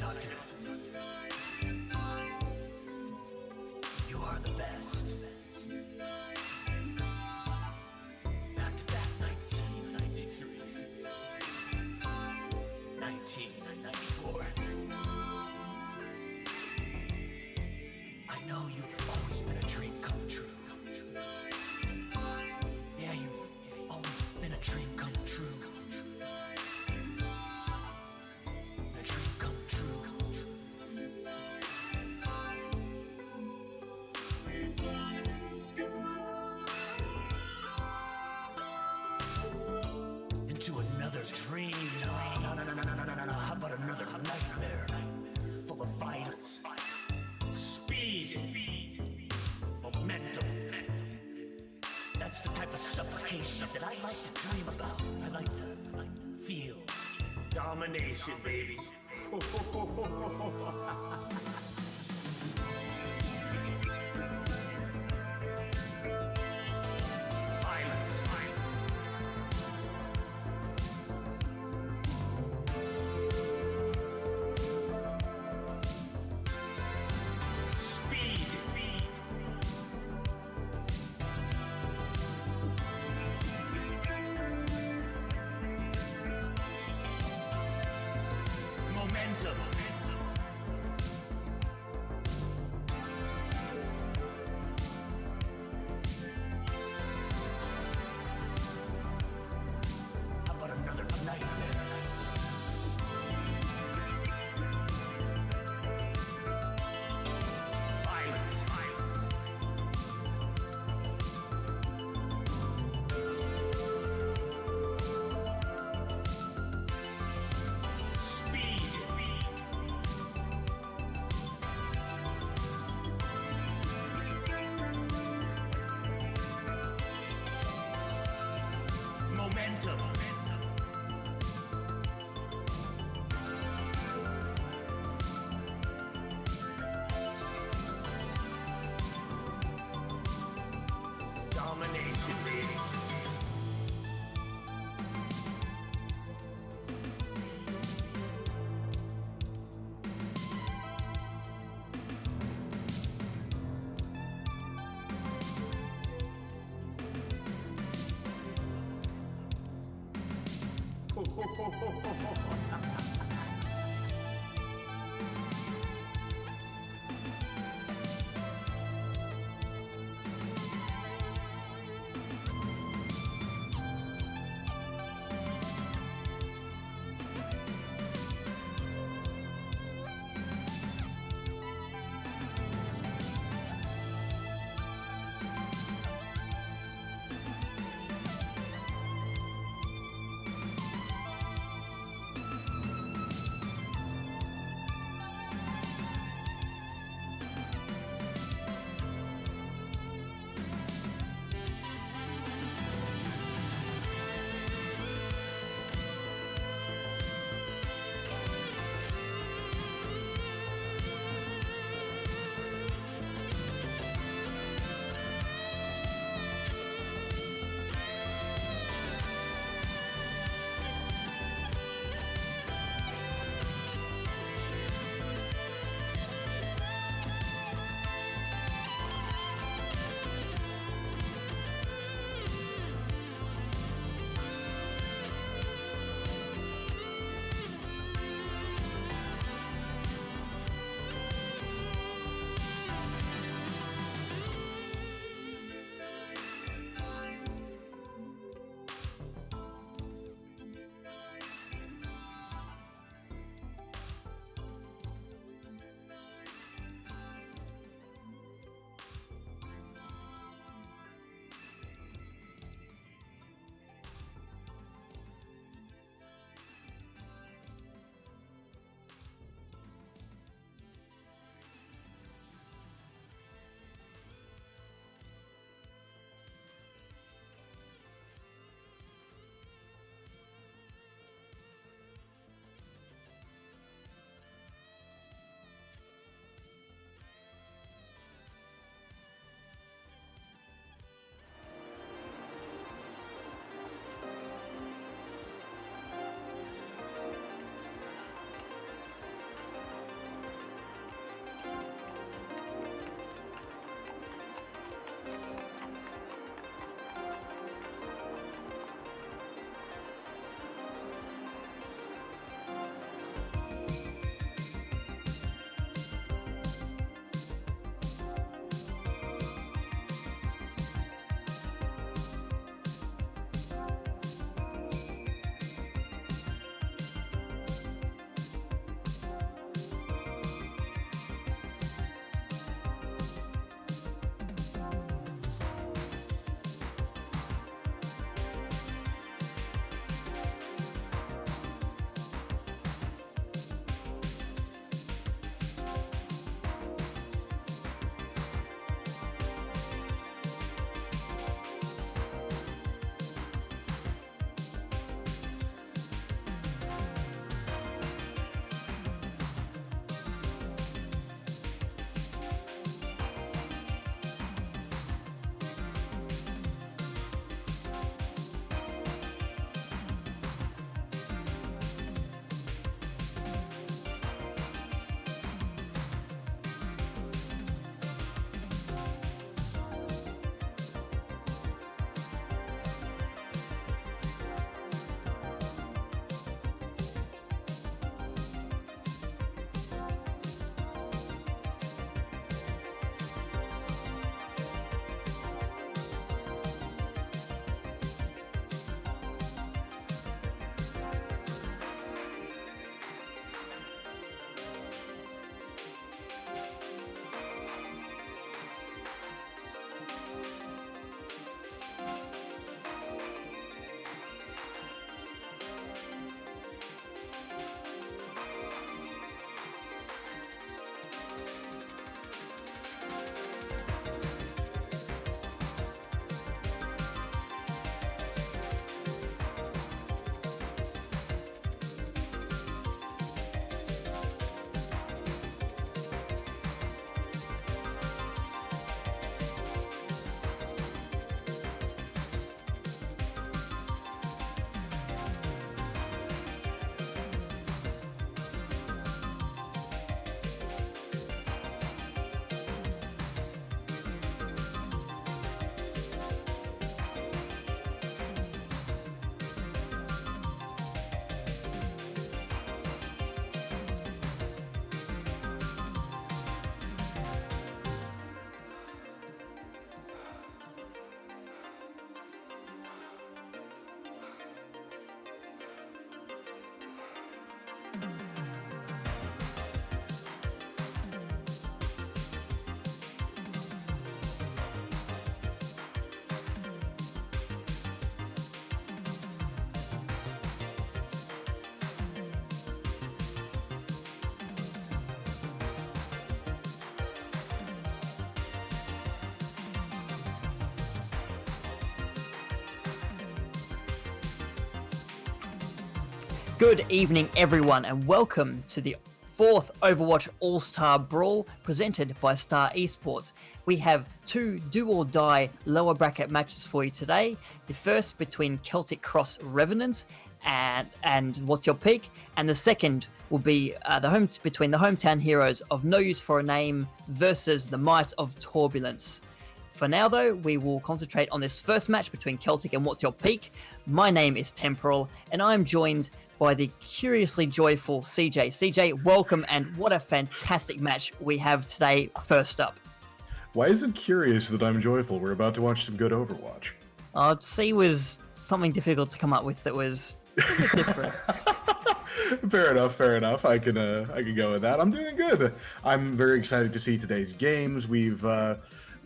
Doctor. You are the best. Back to back 1993, 1994. I know you've always been a dream come true. Yeah, you've always been a dream come true. A dream come true. Into another dream. No. How about another nightmare? Full of violence, speed, momentum. That's the type of suffocation that I like to dream about. I like to feel. Domination, baby. Good evening, everyone, and welcome to the fourth Overwatch All-Star Brawl presented by Star Esports. We have two do-or-die lower bracket matches for you today. The first between Celtic Cross Revenant and What's Your Peak, and the second will be between the hometown heroes of No Use for a Name versus the Might of Turbulence. For now, though, we will concentrate on this first match between Celtic and What's Your Peak. My name is Temporal, and I am joined by the curiously joyful CJ. CJ, welcome, and what a fantastic match we have today first up. Why is it curious that I'm joyful? We're about to watch some good Overwatch. C was something difficult to come up with that was different. Fair enough. I can go with that. I'm doing good. I'm very excited to see today's games. We've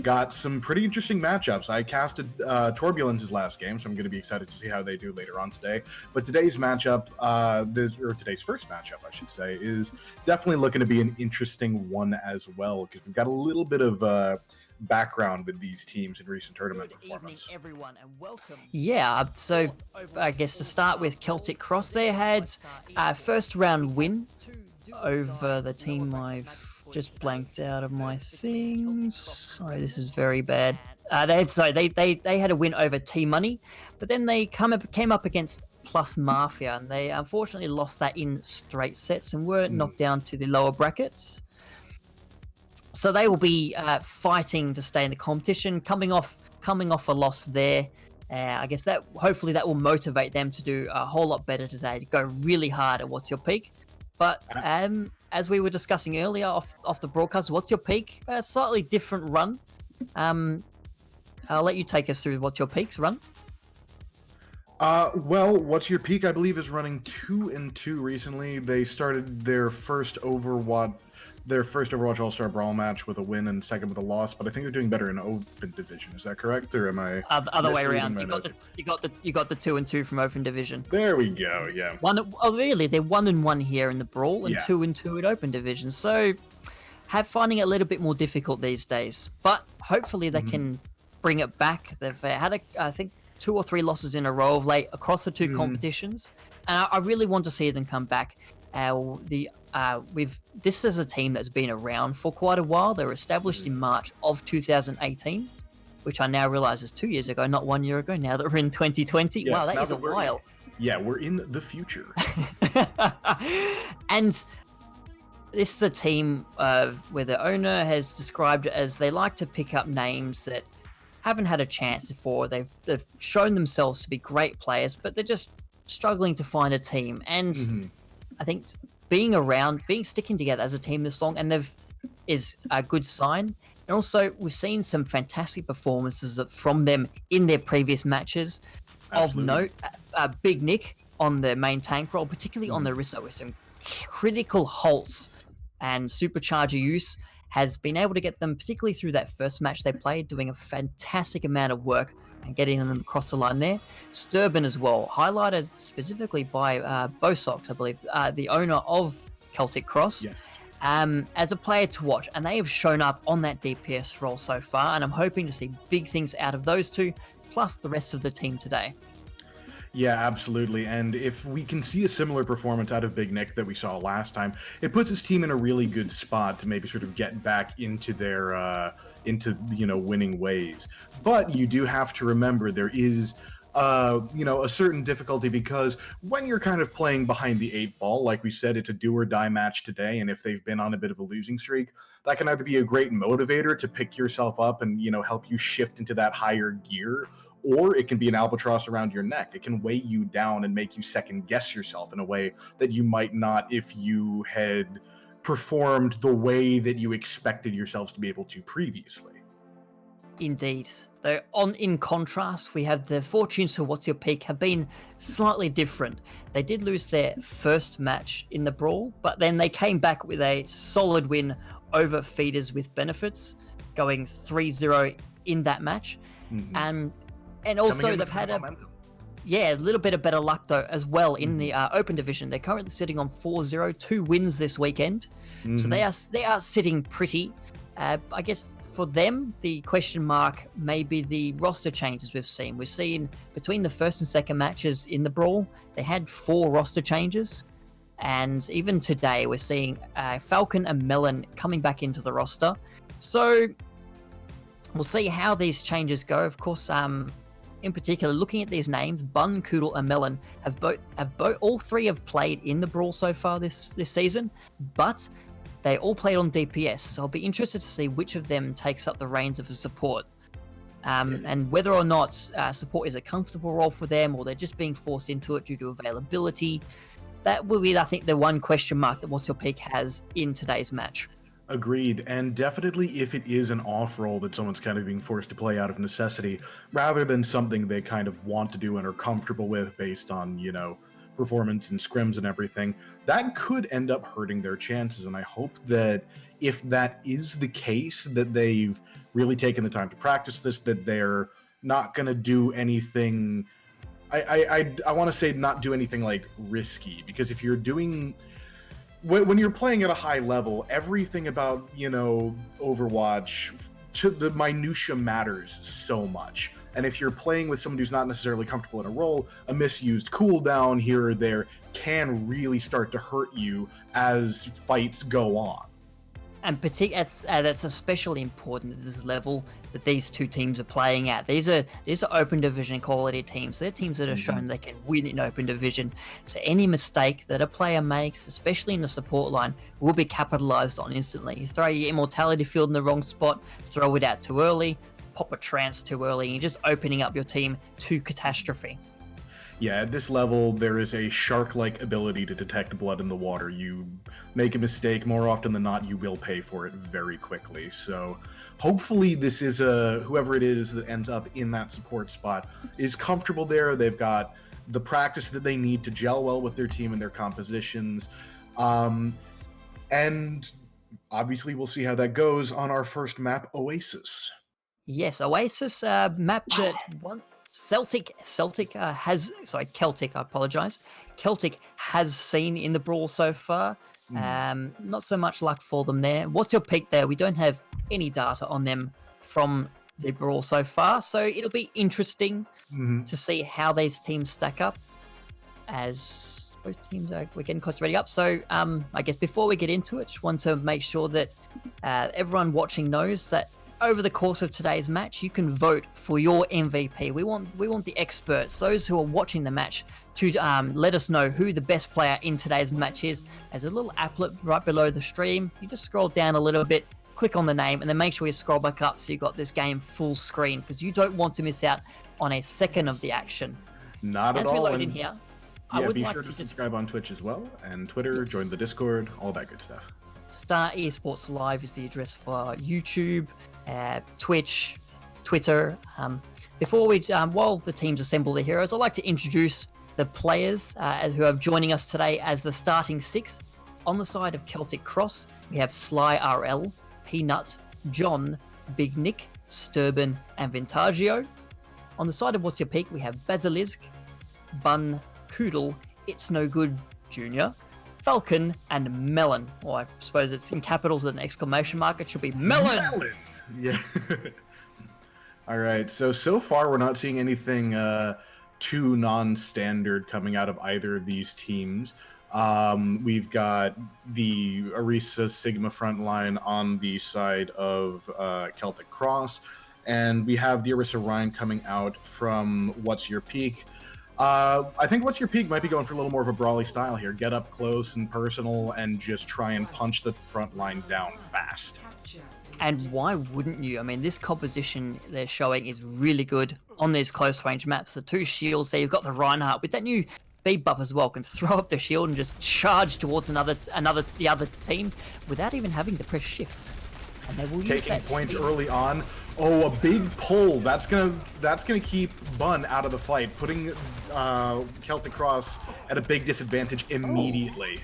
got some pretty interesting matchups. I casted Turbulence's last game, so I'm going to be excited to see how they do later on today. But today's matchup, today's first matchup, I should say, is definitely looking to be an interesting one as well, because we've got a little bit of background with these teams in recent tournament performance. Good evening, everyone, and welcome. Yeah, so I guess to start with Celtic Cross, they had a first round win over the team I've just blanked out of my things. Sorry, this is very bad. They had a win over T-Money, but then they came up against Plus Mafia, and they unfortunately lost that in straight sets and were knocked down to the lower brackets. So they will be fighting to stay in the competition, coming off a loss there. I guess that hopefully that will motivate them to do a whole lot better today, to go really hard at What's Your Peak. But as we were discussing earlier off the broadcast, What's Your Peak? A slightly different run. I'll let you take us through What's Your Peak's run. Well, What's Your Peak, I believe, is running 2-2 recently. They started their first Overwatch All-Star Brawl match with a win and second with a loss, but I think they're doing better in Open Division. Is that correct, or am I other way around? You got the 2-2 from Open Division. There we go. Yeah. Really? They're 1-1 here in the Brawl and 2-2 in Open Division. So, finding it a little bit more difficult these days. But hopefully they can bring it back. They've had I think 2 or 3 losses in a row of late across the two competitions, and I really want to see them come back. This is a team that's been around for quite a while. They were established in March of 2018, which I now realize is 2 years ago, not 1 year ago. Now that we're in 2020, yes, wow, that is a while. Yeah, we're in the future. And this is a team where the owner has described it as they like to pick up names that haven't had a chance before. They've shown themselves to be great players, but they're just struggling to find a team. And I think sticking together as a team this long, and is a good sign. And also, we've seen some fantastic performances from them in their previous matches. Absolutely. Of note, Big Nick on the main tank role, particularly on the Rissa, with some critical halts and supercharger use, has been able to get them, particularly through that first match they played, doing a fantastic amount of work and getting them across the line there. Sturban as well, highlighted specifically by Bosox, I believe, the owner of Celtic Cross, as a player to watch. And they have shown up on that DPS role so far, and I'm hoping to see big things out of those two, plus the rest of the team today. Yeah, absolutely. And if we can see a similar performance out of Big Nick that we saw last time, it puts his team in a really good spot to maybe sort of get back into their winning ways. But you do have to remember there is a certain difficulty, because when you're kind of playing behind the 8 ball, like we said, it's a do or die match today, and if they've been on a bit of a losing streak, that can either be a great motivator to pick yourself up and help you shift into that higher gear, or it can be an albatross around your neck. It can weigh you down and make you second guess yourself in a way that you might not if you had performed the way that you expected yourselves to be able to previously. Indeed. Though in contrast, we have the fortunes for What's Your Peak have been slightly different. They did lose their first match in the Brawl, but then they came back with a solid win over Feeders with Benefits, going 3-0 in that match. And also they've had a little bit of better luck though as well in the Open Division. They're currently sitting on 4-0, 2 wins this weekend. So they are sitting pretty. I guess for them, the question mark may be the roster changes we've seen. We've seen between the first and second matches in the Brawl, they had 4 roster changes. And even today, we're seeing Falcon and Melon coming back into the roster. So we'll see how these changes go. Of course, in particular, looking at these names, Bun, Koodle, and Melon all 3 have played in the Brawl so far this season, but they all played on DPS. So I'll be interested to see which of them takes up the reins of a support. And whether or not support is a comfortable role for them, or they're just being forced into it due to availability. That will be, I think, the one question mark that What's Your Peak has in today's match. Agreed, and definitely if it is an off role that someone's kind of being forced to play out of necessity, rather than something they kind of want to do and are comfortable with based on, you know, performance and scrims and everything, that could end up hurting their chances. And I hope that if that is the case, that they've really taken the time to practice this, that they're not going to do anything. I want to say not do anything like risky, because if you're doing, when you're playing at a high level, everything about, you know, Overwatch to the minutia matters so much. And if you're playing with someone who's not necessarily comfortable in a role, a misused cooldown here or there can really start to hurt you as fights go on. And that's especially important at this level that these two teams are playing at. These are open division quality teams. They're teams that have shown they can win in open division. So any mistake that a player makes, especially in the support line, will be capitalized on instantly. You throw your immortality field in the wrong spot, throw it out too early, pop a trance too early, and you're just opening up your team to catastrophe. Yeah, at this level, there is a shark-like ability to detect blood in the water. You make a mistake, more often than not, you will pay for it very quickly. So hopefully this is whoever it is that ends up in that support spot is comfortable there. They've got the practice that they need to gel well with their team and their compositions. And obviously we'll see how that goes on our first map, Oasis. Yes, Oasis map that one. Celtic has, Celtic, I apologize. Celtic has seen in the Brawl so far. Not so much luck for them there. What's your peak there? We don't have any data on them from the Brawl so far, so it'll be interesting to see how these teams stack up as both teams we're getting close to ready up. So I guess before we get into it, just want to make sure that everyone watching knows that over the course of today's match, you can vote for your MVP. We want the experts, those who are watching the match, to let us know who the best player in today's match is. There's a little applet right below the stream. You just scroll down a little bit, click on the name, and then make sure you scroll back up so you got this game full screen, because you don't want to miss out on a second of the action. Not at all. As we load in here, I would be like sure to to subscribe on Twitch as well, and Twitter, join the Discord, all that good stuff. Star Esports Live is the address for YouTube, Twitch, Twitter. Before we, while the teams assemble their heroes, I'd like to introduce the players who are joining us today as the starting 6. On the side of Celtic Cross, we have Sly RL, Peanut, John, Big Nick, Sturban, and Vintagio. On the side of What's Your Peak, we have Basilisk, Bun, Koodle, It's No Good Junior, Falcon, and Melon. Or I suppose it's in capitals with an exclamation mark. It should be Melon! Yeah. All right. So far, we're not seeing anything too non-standard coming out of either of these teams. We've got the Orisa Sigma front line on the side of Celtic Cross, and we have the Orisa Ryan coming out from What's Your Peak. I think What's Your Peak might be going for a little more of a brawly style here. Get up close and personal and just try and punch the front line down fast. And why wouldn't you? I mean, this composition they're showing is really good on these close range maps. The 2 shields there, you've got the Reinhardt with that new speed buff as well, can throw up the shield and just charge towards the other team without even having to press shift. And they will taking use that point speed. early on. Oh, a big pull. That's gonna keep Bun out of the fight, putting Celtic Cross at a big disadvantage immediately.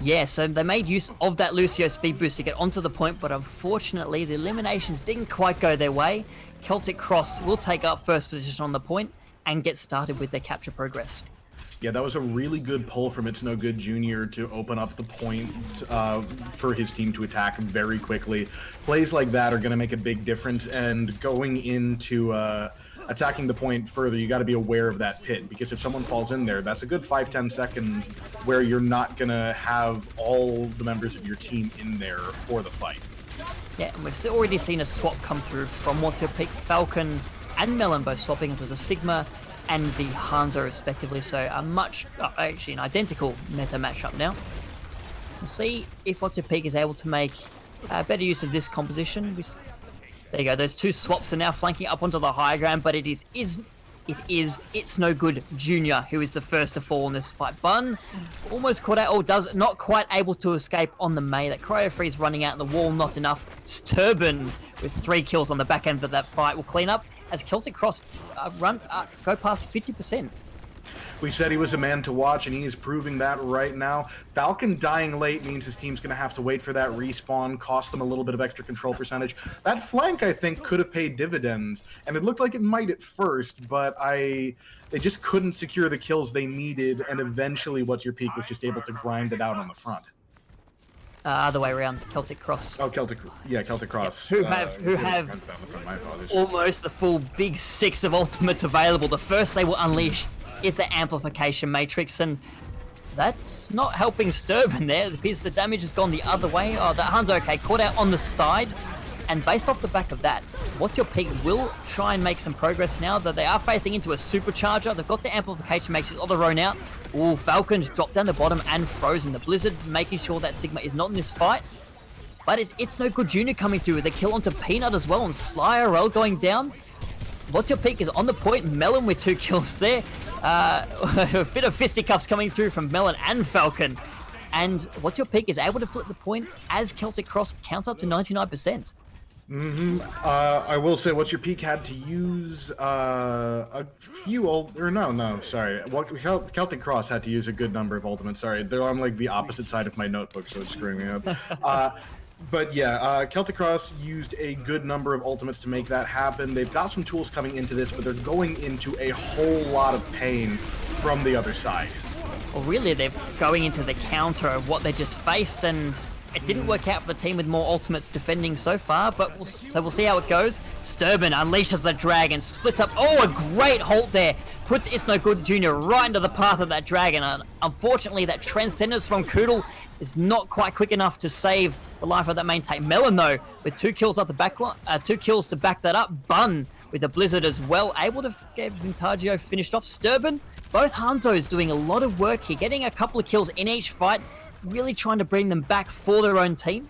Yeah, so they made use of that Lucio speed boost to get onto the point, but unfortunately the eliminations didn't quite go their way. Celtic Cross will take up first position on the point and get started with their capture progress. Yeah, that was a really good pull from It's No Good Jr. to open up the point for his team to attack very quickly. Plays like that are going to make a big difference, and going into attacking the point further, you got to be aware of that pit, because if someone falls in there, that's a good 5-10 seconds where you're not going to have all the members of your team in there for the fight. Yeah, and we've already seen a swap come through from What's Your Peak. Falcon and Melon both swapping into the Sigma and the Hanzo respectively, so actually an identical meta matchup now. We'll see if What's Your Peak is able to make better use of this composition. There you go, those two swaps are now flanking up onto the high ground, but it is It's No Good Jr. who is the first to fall in this fight. Bun almost caught out, or does not quite able to escape on the Mei. That Cryo Freeze running out in the wall, not enough. Sturban with 3 kills on the back end of that fight will clean up as Celtic Cross go past 50%. We said he was a man to watch, and he is proving that right now. Falcon dying late means his team's going to have to wait for that respawn, cost them a little bit of extra control percentage. That flank, I think, could have paid dividends, and it looked like it might at first, but they just couldn't secure the kills they needed, and eventually What's Your Peak was just able to grind it out on the front. Other way around, Celtic Cross. Oh, Celtic Cross. Yep. Who have almost the full big 6 of ultimates available. The first they will unleash is the Amplification Matrix, and that's not helping Sturban there. It appears the damage has gone the other way. Oh, the Hanzo, okay, caught out on the side, and based off the back of that, What's Your Peak will try and make some progress now, that they are facing into a supercharger. They've got the Amplification Matrix on the Roan out. Ooh, Falcon's dropped down the bottom and frozen. The Blizzard making sure that Sigma is not in this fight. But It's No Good Jr. coming through with a kill onto Peanut as well, and Sly RL going down. What's Your Peak is on the point. Melon with 2 kills there. A bit of fisticuffs coming through from Melon and Falcon. And What's Your Peak is able to flip the point as Celtic Cross counts up to 99%. I will say What's Your Peak had to use a few Celtic Cross had to use a good number of ultimates. Sorry, they're on like the opposite side of my notebook, so it's screwing me up. But yeah, Celtic Cross used a good number of ultimates to make that happen. They've got some tools coming into this, but they're going into a whole lot of pain from the other side. Well, really, they're going into the counter of what they just faced, and it didn't work out for the team with more ultimates defending so far, but we'll see how it goes. Sturban unleashes the dragon, splits up. Oh, a great halt there. Puts It's No Good Jr. right into the path of that dragon. And unfortunately, that Transcendence from Koodle is not quite quick enough to save the life of that main tank. Melon, though, with 2 kills off the back line, 2 kills to back that up. Bun with the Blizzard as well, able to get Vintagio finished off. Sturban, both Hanzos doing a lot of work here, getting a couple of kills in each fight, really trying to bring them back for their own team.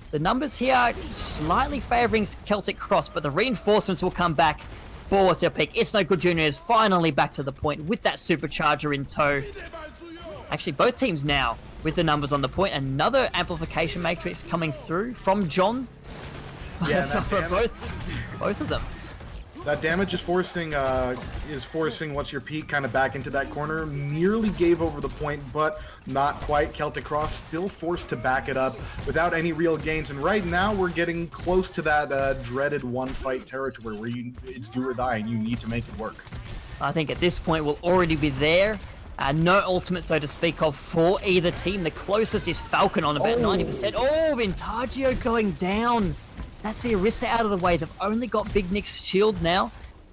The numbers here are slightly favouring Celtic Cross, but the reinforcements will come back for What's Your Peak. It's No Good Jr. is finally back to the point with that supercharger in tow. Actually, both teams now with the numbers on the point. Another Amplification Matrix coming through from John. Yeah, for both of them. That damage is forcing What's Your Peak kind of back into that corner. Nearly gave over the point, but not quite. Celtic Cross still forced to back it up without any real gains. And right now we're getting close to that dreaded one-fight territory where it's do or die, and you need to make it work. I think at this point we'll already be there. No ultimates, so to speak of, for either team. The closest is Falcon on about 90%. Oh, Vintagio going down. That's the Orisa out of the way. They've only got Big Nick's shield now,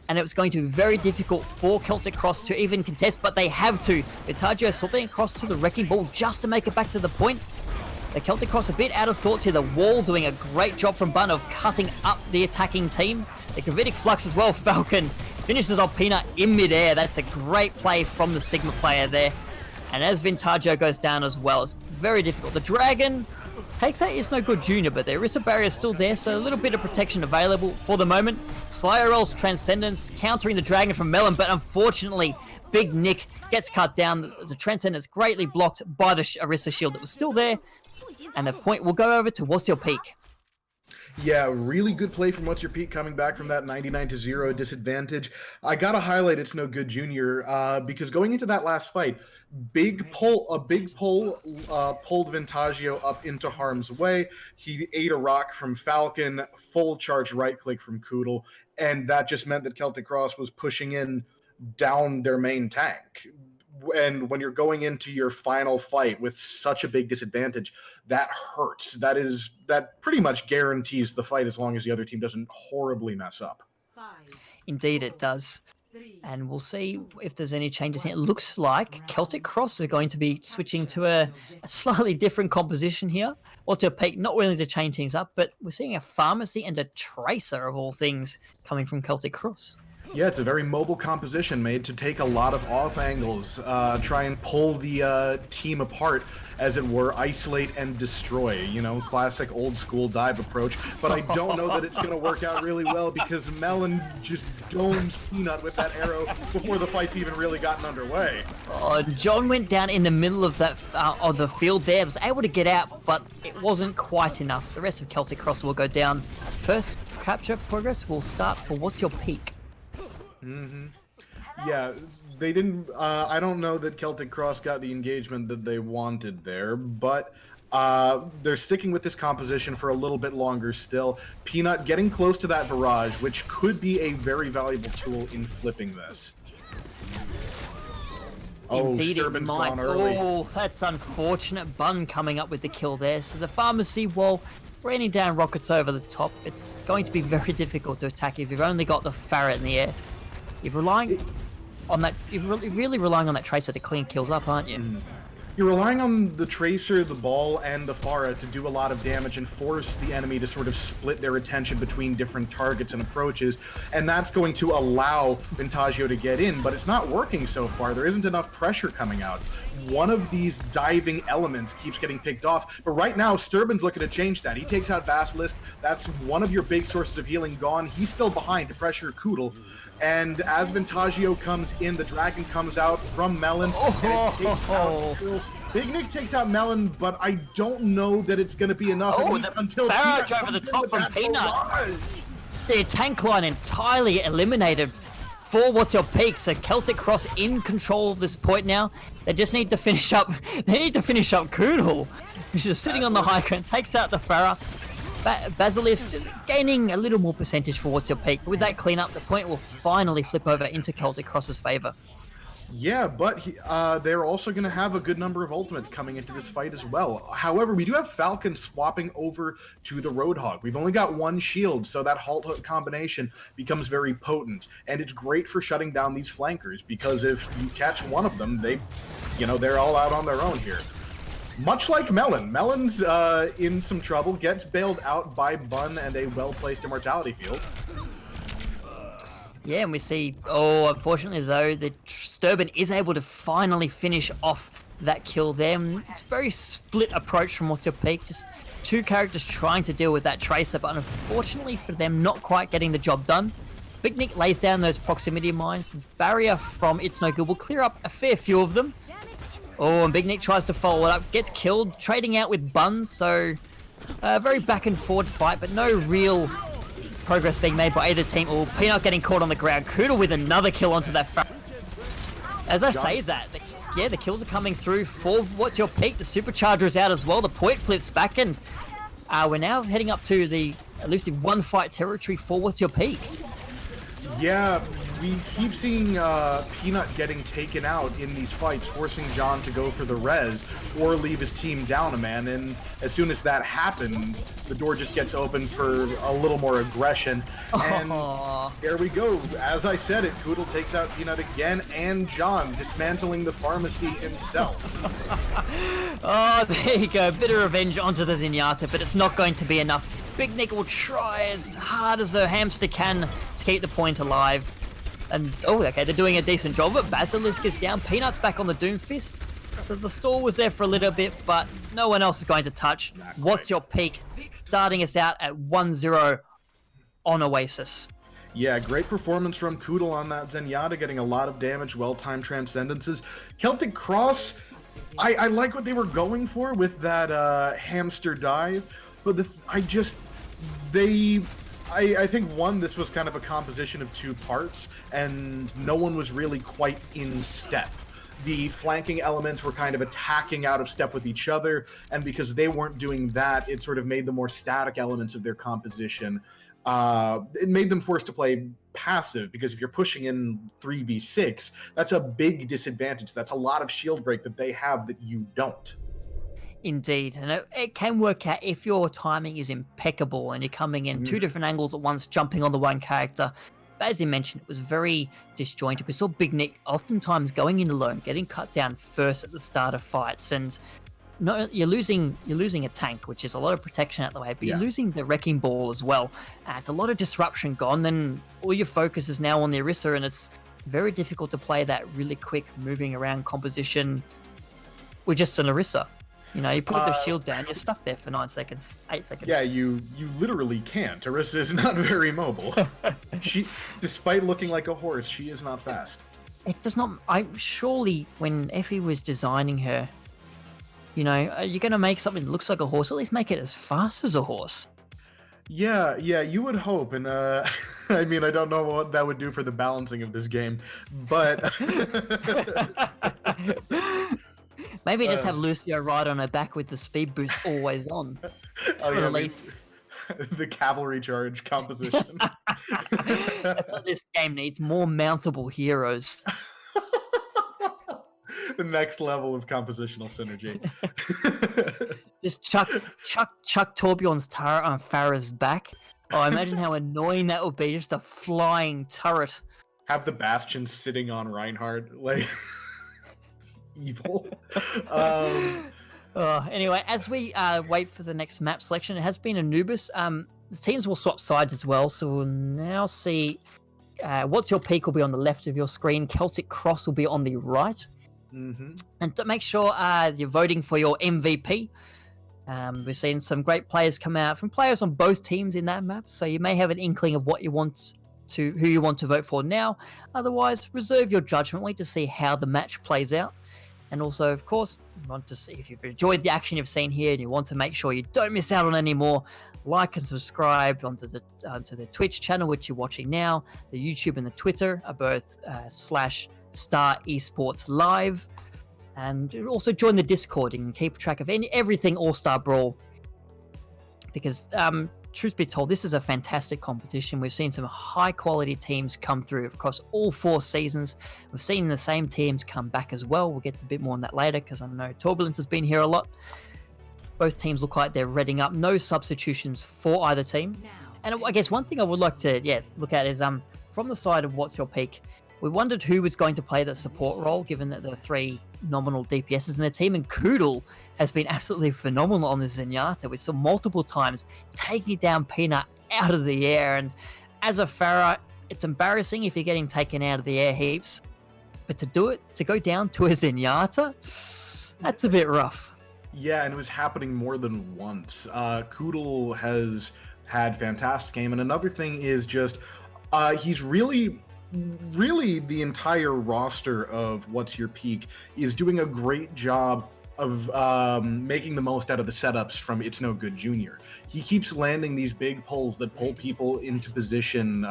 and it was going to be very difficult for Celtic Cross to even contest, but they have to. Vintagio swapping across to the Wrecking Ball just to make it back to the point. The Celtic Cross a bit out of sorts here. The wall doing a great job from Bun of cutting up the attacking team. The Gravitic Flux as well. Falcon finishes off Peanut in midair. That's a great play from the Sigma player there. And as Vintagio goes down as well, it's very difficult. The Dragon takes out It's No Good Jr., but the Orisa barrier is still there, so a little bit of protection available for the moment. Slyerell's Transcendence countering the Dragon from Melon, but unfortunately, Big Nick gets cut down. The Transcendence greatly blocked by the Orisa shield that was still there, and the point will go over to What's Your Peak. Yeah, really good play from What's Your Peak coming back from that 99-0 disadvantage. I gotta highlight It's No Good Jr. Because going into that last fight, a big pull pulled Vintagio up into harm's way. He ate a rock from Falcon, full charge right click from Koodle, and that just meant that Celtic Cross was pushing in down their main tank. and when you're going into your final fight with such a big disadvantage, that hurts. That pretty much guarantees the fight as long as the other team doesn't horribly mess up. Indeed, it does. And we'll see if there's any changes here. It looks like Celtic Cross are going to be switching to a slightly different composition here. Or to Peak, not willing to change things up, but we're seeing a Pharmacy and a Tracer, of all things, coming from Celtic Cross. Yeah, it's a very mobile composition made to take a lot of off angles, try and pull the team apart, as it were, isolate and destroy. You know, classic old school dive approach. But I don't know that it's going to work out really well because Melon just domes Peanut with that arrow before the fight's even really gotten underway. Oh, John went down in the middle of that of the field there, was able to get out, but it wasn't quite enough. The rest of Celtic Cross will go down. First capture progress will start for What's Your Peak? Yeah, they didn't. I don't know that Celtic Cross got the engagement that they wanted there, but they're sticking with this composition for a little bit longer still. Peanut getting close to that barrage, which could be a very valuable tool in flipping this. Oh, Indeed, it Sturban's might. gone early. Oh, that's unfortunate. Bun coming up with the kill there. So the Pharmacy, well, raining down rockets over the top. It's going to be very difficult to attack if you've only got the Ferret in the air. You're relying on that. You're really relying on that Tracer to clean kills up, aren't you? You're relying on the Tracer, the Ball, and the Pharah to do a lot of damage and force the enemy to sort of split their attention between different targets and approaches, and that's going to allow Vantaggio to get in, but it's not working so far. There isn't enough pressure coming out. One of these diving elements keeps getting picked off, but right now, Sturban's looking to change that. He takes out Basilisk. That's one of your big sources of healing gone. He's still behind to pressure Koodle. And as Vantaggio comes in, the Dragon comes out from Melon. And it takes out Big Nick takes out Melon, but I don't know that it's going to be enough. Oh, at least the until barrage Peanut over the comes in top with from that Peanut. barrage. Their tank line entirely eliminated for What's Your Peak. So Celtic Cross in control of this point now. They just need to finish up. They need to finish up Koodle, which is sitting on the high ground. Takes out the Farah. Basilisk just gaining a little more percentage for What's Your Peak. With that cleanup, the point will finally flip over into Celtic Cross's favor. Yeah, but they're also going to have a good number of ultimates coming into this fight as well. However, we do have Falcon swapping over to the Roadhog. We've only got one shield, so that halt hook combination becomes very potent, and it's great for shutting down these flankers because if you catch one of them, they're all out on their own here. Much like Melon. Melon's in some trouble, gets bailed out by Bun and a well-placed Immortality Field. Yeah, and we see, unfortunately though, the Sturban is able to finally finish off that kill there. It's a very split approach from What's Your Peak, just two characters trying to deal with that Tracer, but unfortunately for them, not quite getting the job done. Big Nick lays down those proximity mines. The barrier from It's No Good will clear up a fair few of them. Oh, and Big Nick tries to follow it up, gets killed, trading out with Buns, so a very back and forward fight, but no real progress being made by either team. Oh, Peanut getting caught on the ground. Koodle with another kill onto that As I say that, the kills are coming through for What's Your Peak. The Supercharger is out as well. The point flips back, and we're now heading up to the elusive one-fight territory for What's Your Peak. Yeah, we keep seeing Peanut getting taken out in these fights, forcing John to go for the res or leave his team down a man. And as soon as that happens, the door just gets open for a little more aggression. And there we go. As I said it, Koodle takes out Peanut again and John, dismantling the Pharmacy himself. Oh, there you go. Bit of revenge onto the Zenyatta, but it's not going to be enough. Big Nick will try as hard as the hamster can to keep the point alive. And, okay, they're doing a decent job, but Basilisk is down. Peanut's back on the Doomfist. So the stall was there for a little bit, but no one else is going to touch. What's Your Peak? Starting us out at 1-0 on Oasis. Yeah, great performance from Koodle on that Zenyatta, getting a lot of damage, well-timed transcendences. Celtic Cross, I like what they were going for with that hamster dive, but I think, one, this was kind of a composition of two parts, and no one was really quite in step. The flanking elements were kind of attacking out of step with each other, and because they weren't doing that, it sort of made the more static elements of their composition it made them forced to play passive, because if you're pushing in 3v6, that's a big disadvantage. That's a lot of shield break that they have that you don't. Indeed, and it can work out if your timing is impeccable and you're coming in two different angles at once, jumping on the one character. But as you mentioned, it was very disjointed. We saw Big Nick oftentimes going in alone, getting cut down first at the start of fights, and no, you're losing a tank, which is a lot of protection out the way, but you're losing the wrecking ball as well. It's a lot of disruption gone. Then all your focus is now on the Orisa, and it's very difficult to play that really quick moving around composition with just an Orisa. You know, you put the shield down, you're stuck there for 9 seconds, 8 seconds. Yeah, you literally can't. Orisa is not very mobile. She, despite looking like a horse, she is not fast. It does not. Surely when Effie was designing her, you know, you're going to make something that looks like a horse, at least make it as fast as a horse. Yeah, you would hope, and I mean, I don't know what that would do for the balancing of this game, but maybe just have Lucio ride on her back with the speed boost always on. Oh yeah, the cavalry charge composition. That's what this game needs, more mountable heroes. The next level of compositional synergy. Just chuck Torbjorn's turret on Farah's back. Oh, imagine how annoying that would be, just a flying turret. Have the Bastion sitting on Reinhardt, like, it's evil. Anyway, as we wait for the next map selection, it has been Anubis. The teams will swap sides as well, so we'll now see What's Your Peak will be on the left of your screen, Celtic Cross will be on the right. And to make sure you're voting for your MVP. We've seen some great players come out from players on both teams in that map, so you may have an inkling of who you want to vote for now. Otherwise, reserve your judgment, wait to see how the match plays out. And also, of course, you want to see if you've enjoyed the action you've seen here and you want to make sure you don't miss out on any more, like and subscribe onto the Twitch channel which you're watching now. The YouTube and the Twitter are both /Star Esports Live, and also join the Discord and keep track of everything All-Star Brawl, because truth be told, this is a fantastic competition. We've seen some high quality teams come through across all 4 seasons. We've seen the same teams come back as well. We'll get a bit more on that later, because I know Turbulence has been here a lot. Both teams look like they're readying up. No substitutions for either team. And I guess one thing I would like to look at is from the side of What's Your Peak, we wondered who was going to play that support role, given that there are 3 nominal DPSs in the team, and Koodle has been absolutely phenomenal on the Zenyatta. We saw multiple times taking down Peanut out of the air, and as a Pharah, it's embarrassing if you're getting taken out of the air heaps, but to go down to a Zenyatta, that's a bit rough. Yeah, and it was happening more than once. Koodle has had fantastic aim, and another thing is just he's really the entire roster of What's Your Peak is doing a great job of making the most out of the setups from It's No Good Junior. He keeps landing these big pulls that pull people into position,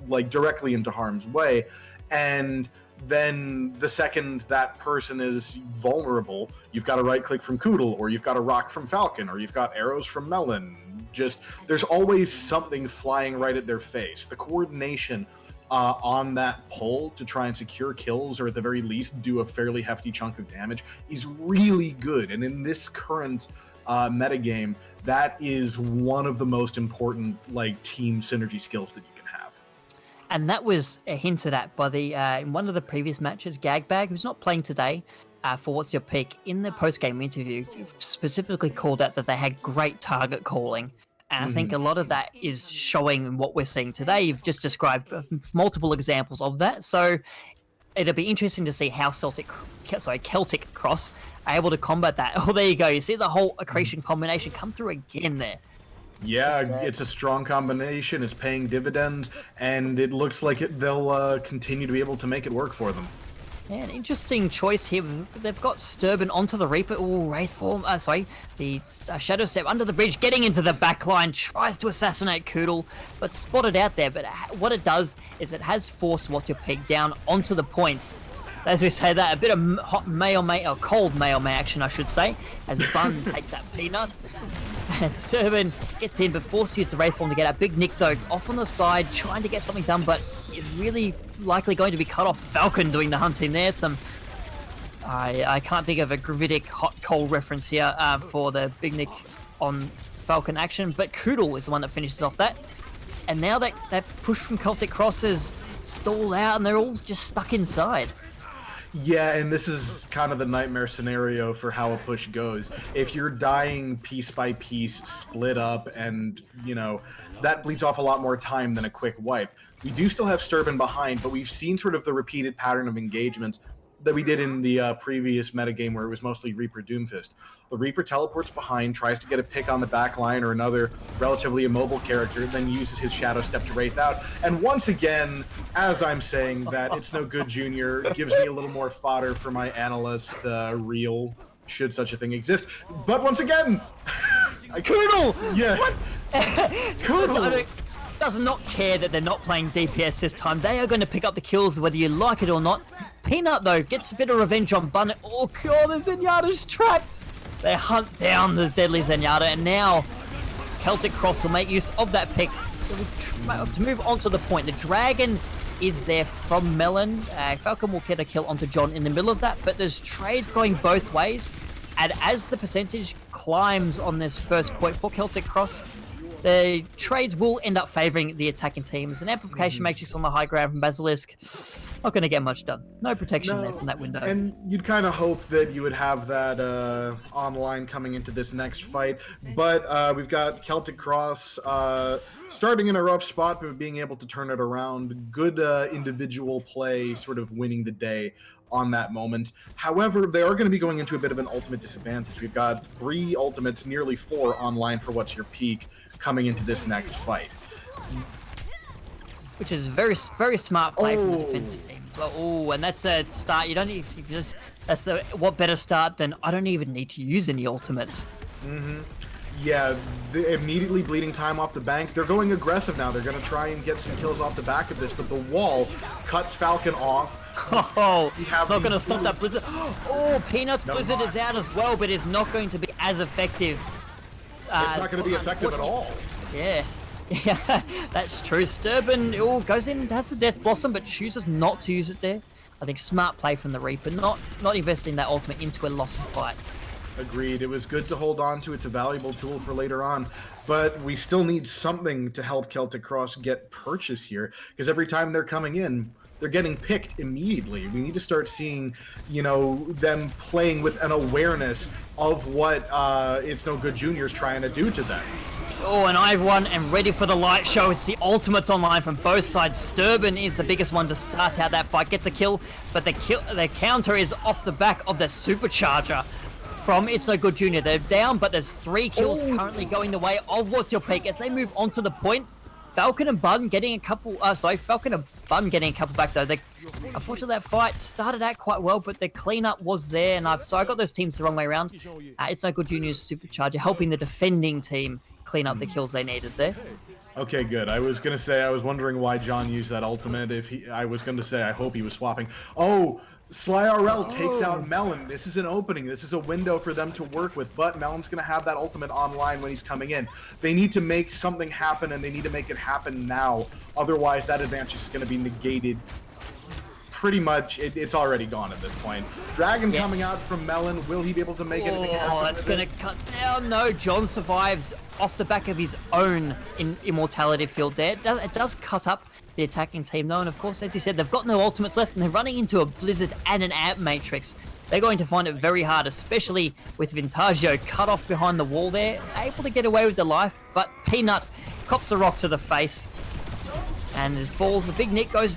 like directly into harm's way, and then the second that person is vulnerable, you've got a right click from Koodle, or you've got a rock from Falcon, or you've got arrows from Melon. Just, there's always something flying right at their face. The coordination on that pull to try and secure kills, or at the very least do a fairly hefty chunk of damage, is really good. And in this current metagame, that is one of the most important team synergy skills that you can have. And that was hinted at by in one of the previous matches, Gagbag, who's not playing today for What's Your Peak, in the post-game interview specifically called out that they had great target calling. And I think a lot of that is showing what we're seeing today. You've just described multiple examples of that. So it'll be interesting to see how Celtic Cross are able to combat that. Oh, there you go. You see the whole accretion combination come through again there. Yeah, it's a strong combination. It's paying dividends, and it looks like they'll continue to be able to make it work for them. Yeah, an interesting choice here. They've got Sturban onto the Reaper. Oh, Wraithform. The Shadow Step under the bridge, getting into the back line, tries to assassinate Koodle, but spotted out there. But what it does is it has forced What's Your Peak down onto the point. as we say that, a bit of hot male May or cold male May action, I should say, as Bun takes that peanut. And Serban gets in, but forced to use the Wraith Form to get out. Big Nick, though, off on the side, trying to get something done, but is really likely going to be cut off. Falcon doing the hunting there. I can't think of a gravitic hot cold reference here for the Big Nick on Falcon action, but Koodle is the one that finishes off that. And now that push from Celtic Cross is stalled out, and they're all just stuck inside. Yeah, and this is kind of the nightmare scenario for how a push goes. If you're dying piece by piece, split up, and, you know, that bleeds off a lot more time than a quick wipe. We do still have Sturban behind, but we've seen sort of the repeated pattern of engagements that we did in the previous metagame where it was mostly Reaper Doomfist. The Reaper teleports behind, tries to get a pick on the back line or another relatively immobile character, then uses his Shadow Step to Wraith out. And once again, as I'm saying that, It's No Good Junior gives me a little more fodder for my analyst reel, should such a thing exist. But once again... Koodle! Yeah. What? Koodle does not care that they're not playing DPS this time. They are going to pick up the kills whether you like it or not. Peanut, though, gets a bit of revenge on Bun. Oh, God, the Zenyatta's trapped. They hunt down the deadly Zenyatta, and now Celtic Cross will make use of that pick to move on to the point. The Dragon is there from Melon. Falcon will get a kill onto John in the middle of that, but there's trades going both ways. And as the percentage climbs on this first point for Celtic Cross, the trades will end up favouring the attacking teams. An amplification matrix on the high ground from Basilisk, not going to get much done. No protection there from that window. And you'd kind of hope that you would have that online coming into this next fight. But we've got Celtic Cross starting in a rough spot, but being able to turn it around. Good individual play, sort of winning the day on that moment. However, they are going to be going into a bit of an ultimate disadvantage. We've got 3 ultimates, nearly 4 online for What's Your Peak coming into this next fight. Which is very, very smart play from the defensive team as well. Oh, and that's a start. You don't need, if you just, that's the, what better start than I don't even need to use any ultimates. Yeah, immediately bleeding time off the bank. They're going aggressive now. They're going to try and get some kills off the back of this, but the wall cuts Falcon off. Oh, it's not going to stop that Blizzard. Oh, Peanuts Blizzard is out as well, but is not going to be as effective. It's not going to be effective at all. Yeah. Yeah, that's true. Sturban goes in, has the Death Blossom, but chooses not to use it there. I think smart play from the Reaper, not investing that ultimate into a lost fight. Agreed. It was good to hold on to. It's a valuable tool for later on, but we still need something to help Celtic Cross get purchase here, because every time they're coming in, they're getting picked immediately. We need to start seeing, you know, them playing with an awareness of what It's No Good Junior's trying to do to them. Oh, and I've won and ready for the light show. It's the ultimates online from both sides. Sturban is the biggest one to start out that fight. Gets a kill, but the counter is off the back of the supercharger from It's No Good Junior. They're down, but there's 3 kills currently going the way of What's Your Peak. As they move on to the point, Falcon and Bun getting a couple... Falcon and Bun getting a couple back, though. Unfortunately, that fight started out quite well, but the cleanup was there, and so I got those teams the wrong way around. It's No Good Junior's supercharger helping the defending team clean up the kills they needed there. Okay, good. I was going to say, I was wondering why John used that ultimate. I was going to say, I hope he was swapping. Oh, Sly RL takes out Melon. This is an opening. This is a window for them to work with, but Melon's going to have that ultimate online when he's coming in. They need to make something happen, and they need to make it happen now. Otherwise, that advantage is going to be negated. Pretty much, it's already gone at this point. Dragon coming out from Melon. Will he be able to make anything happen? Oh, that's going to cut down. No, John survives off the back of his own immortality field there. It does cut up the attacking team, though, and of course, as you said, they've got no ultimates left, and they're running into a Blizzard and an Amp Matrix. They're going to find it very hard, especially with Vintaggio cut off behind the wall there, able to get away with the life, but Peanut cops a rock to the face. And as falls, the Big Nick goes,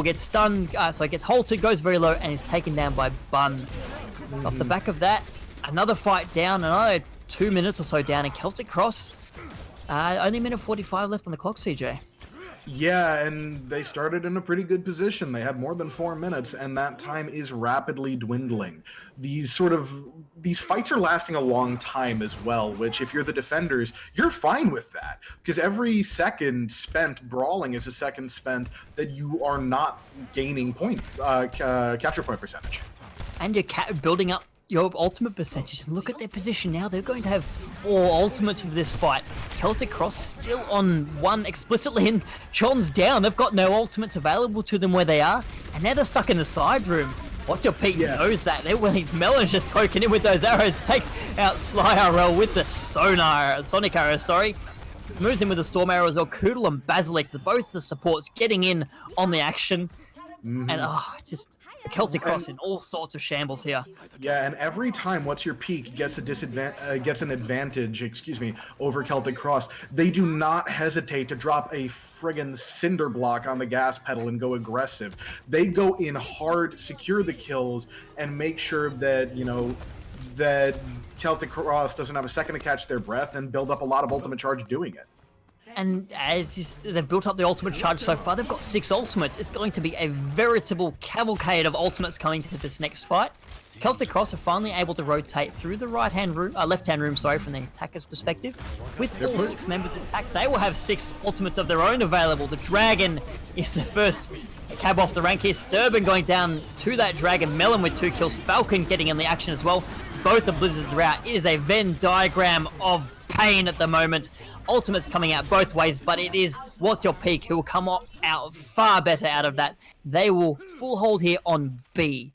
gets stunned, gets halted, goes very low, and is taken down by Bun. Off the back of that, another fight down, another 2 minutes or so down in Celtic Cross. Only a minute 45 left on the clock, CJ. Yeah, and they started in a pretty good position. They had more than 4 minutes, and that time is rapidly dwindling. These fights are lasting a long time as well, which if you're the defenders, you're fine with that. Because every second spent brawling is a second spent that you are not gaining capture point percentage. And you're building up your ultimate percentage. Look at their position now. They're going to have 4 ultimates for this fight. Celtic Cross still on 1 explicitly, and John's down. They've got no ultimates available to them where they are, and now they're stuck in the side room. What's your Pete knows that. They're willing. Melon's just poking in with those arrows. Takes out Sly RL with the Sonic arrow, sorry. Moves in with the Storm arrow as well. Koodle and Basilic, both the supports getting in on the action. And just Celtic Cross in all sorts of shambles here. Yeah, and every time What's Your Peak gets an advantage, over Celtic Cross, they do not hesitate to drop a friggin' cinder block on the gas pedal and go aggressive. They go in hard, secure the kills, and make sure that, that Celtic Cross doesn't have a second to catch their breath and build up a lot of ultimate charge doing it. And as they've built up the ultimate charge so far, they've got 6 ultimates. It's going to be a veritable cavalcade of ultimates coming to this next fight. Celtic Cross are finally able to rotate through the left-hand room, from the attacker's perspective. With all 6 members intact, they will have 6 ultimates of their own available. The Dragon is the first cab off the rank here. Sturban going down to that Dragon. Melon with 2 kills. Falcon getting in the action as well. Both the Blizzards are out. It is a Venn diagram of pain at the moment. Ultimates coming out both ways, but it is What's Your Peak who will come out far better out of that. They will full hold here on B.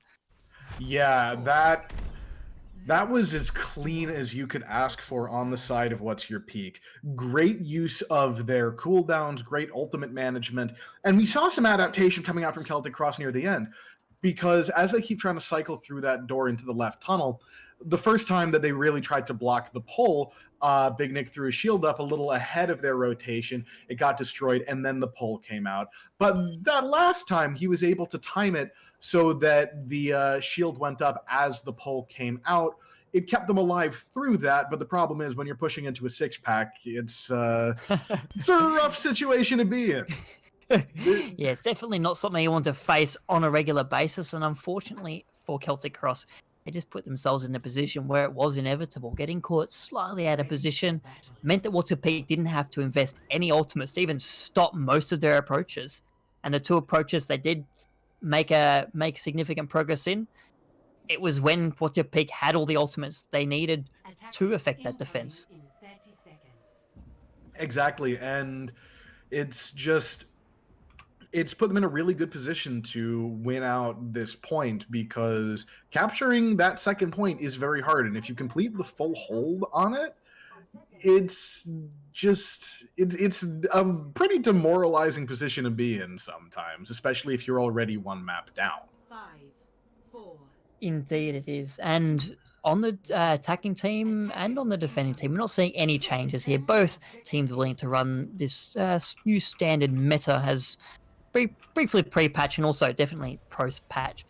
Yeah, that was as clean as you could ask for on the side of What's Your Peak. Great use of their cooldowns, great ultimate management, and we saw some adaptation coming out from Celtic Cross near the end, because as they keep trying to cycle through that door into the left tunnel, the first time that they really tried to block the pull, Big Nick threw a shield up a little ahead of their rotation. It got destroyed, and then the pull came out. But that last time, he was able to time it so that the shield went up as the pull came out. It kept them alive through that, but the problem is when you're pushing into a 6-pack, it's a rough situation to be in. Yeah, it's definitely not something you want to face on a regular basis, and unfortunately for Celtic Cross, they just put themselves in a position where it was inevitable. Getting caught slightly out of position meant that What's Your Peak didn't have to invest any ultimates to even stop most of their approaches. And the 2 approaches they did make significant progress in, it was when What's Your Peak had all the ultimates they needed to affect that defense. Exactly, and it's put them in a really good position to win out this point, because capturing that second point is very hard, and if you complete the full hold on it, it's a pretty demoralizing position to be in sometimes, especially if you're already 1 map down. 5, 4. Indeed it is. And on the attacking team and on the defending team, we're not seeing any changes here. Both teams are willing to run this new standard meta as briefly pre-patch and also definitely post-patch,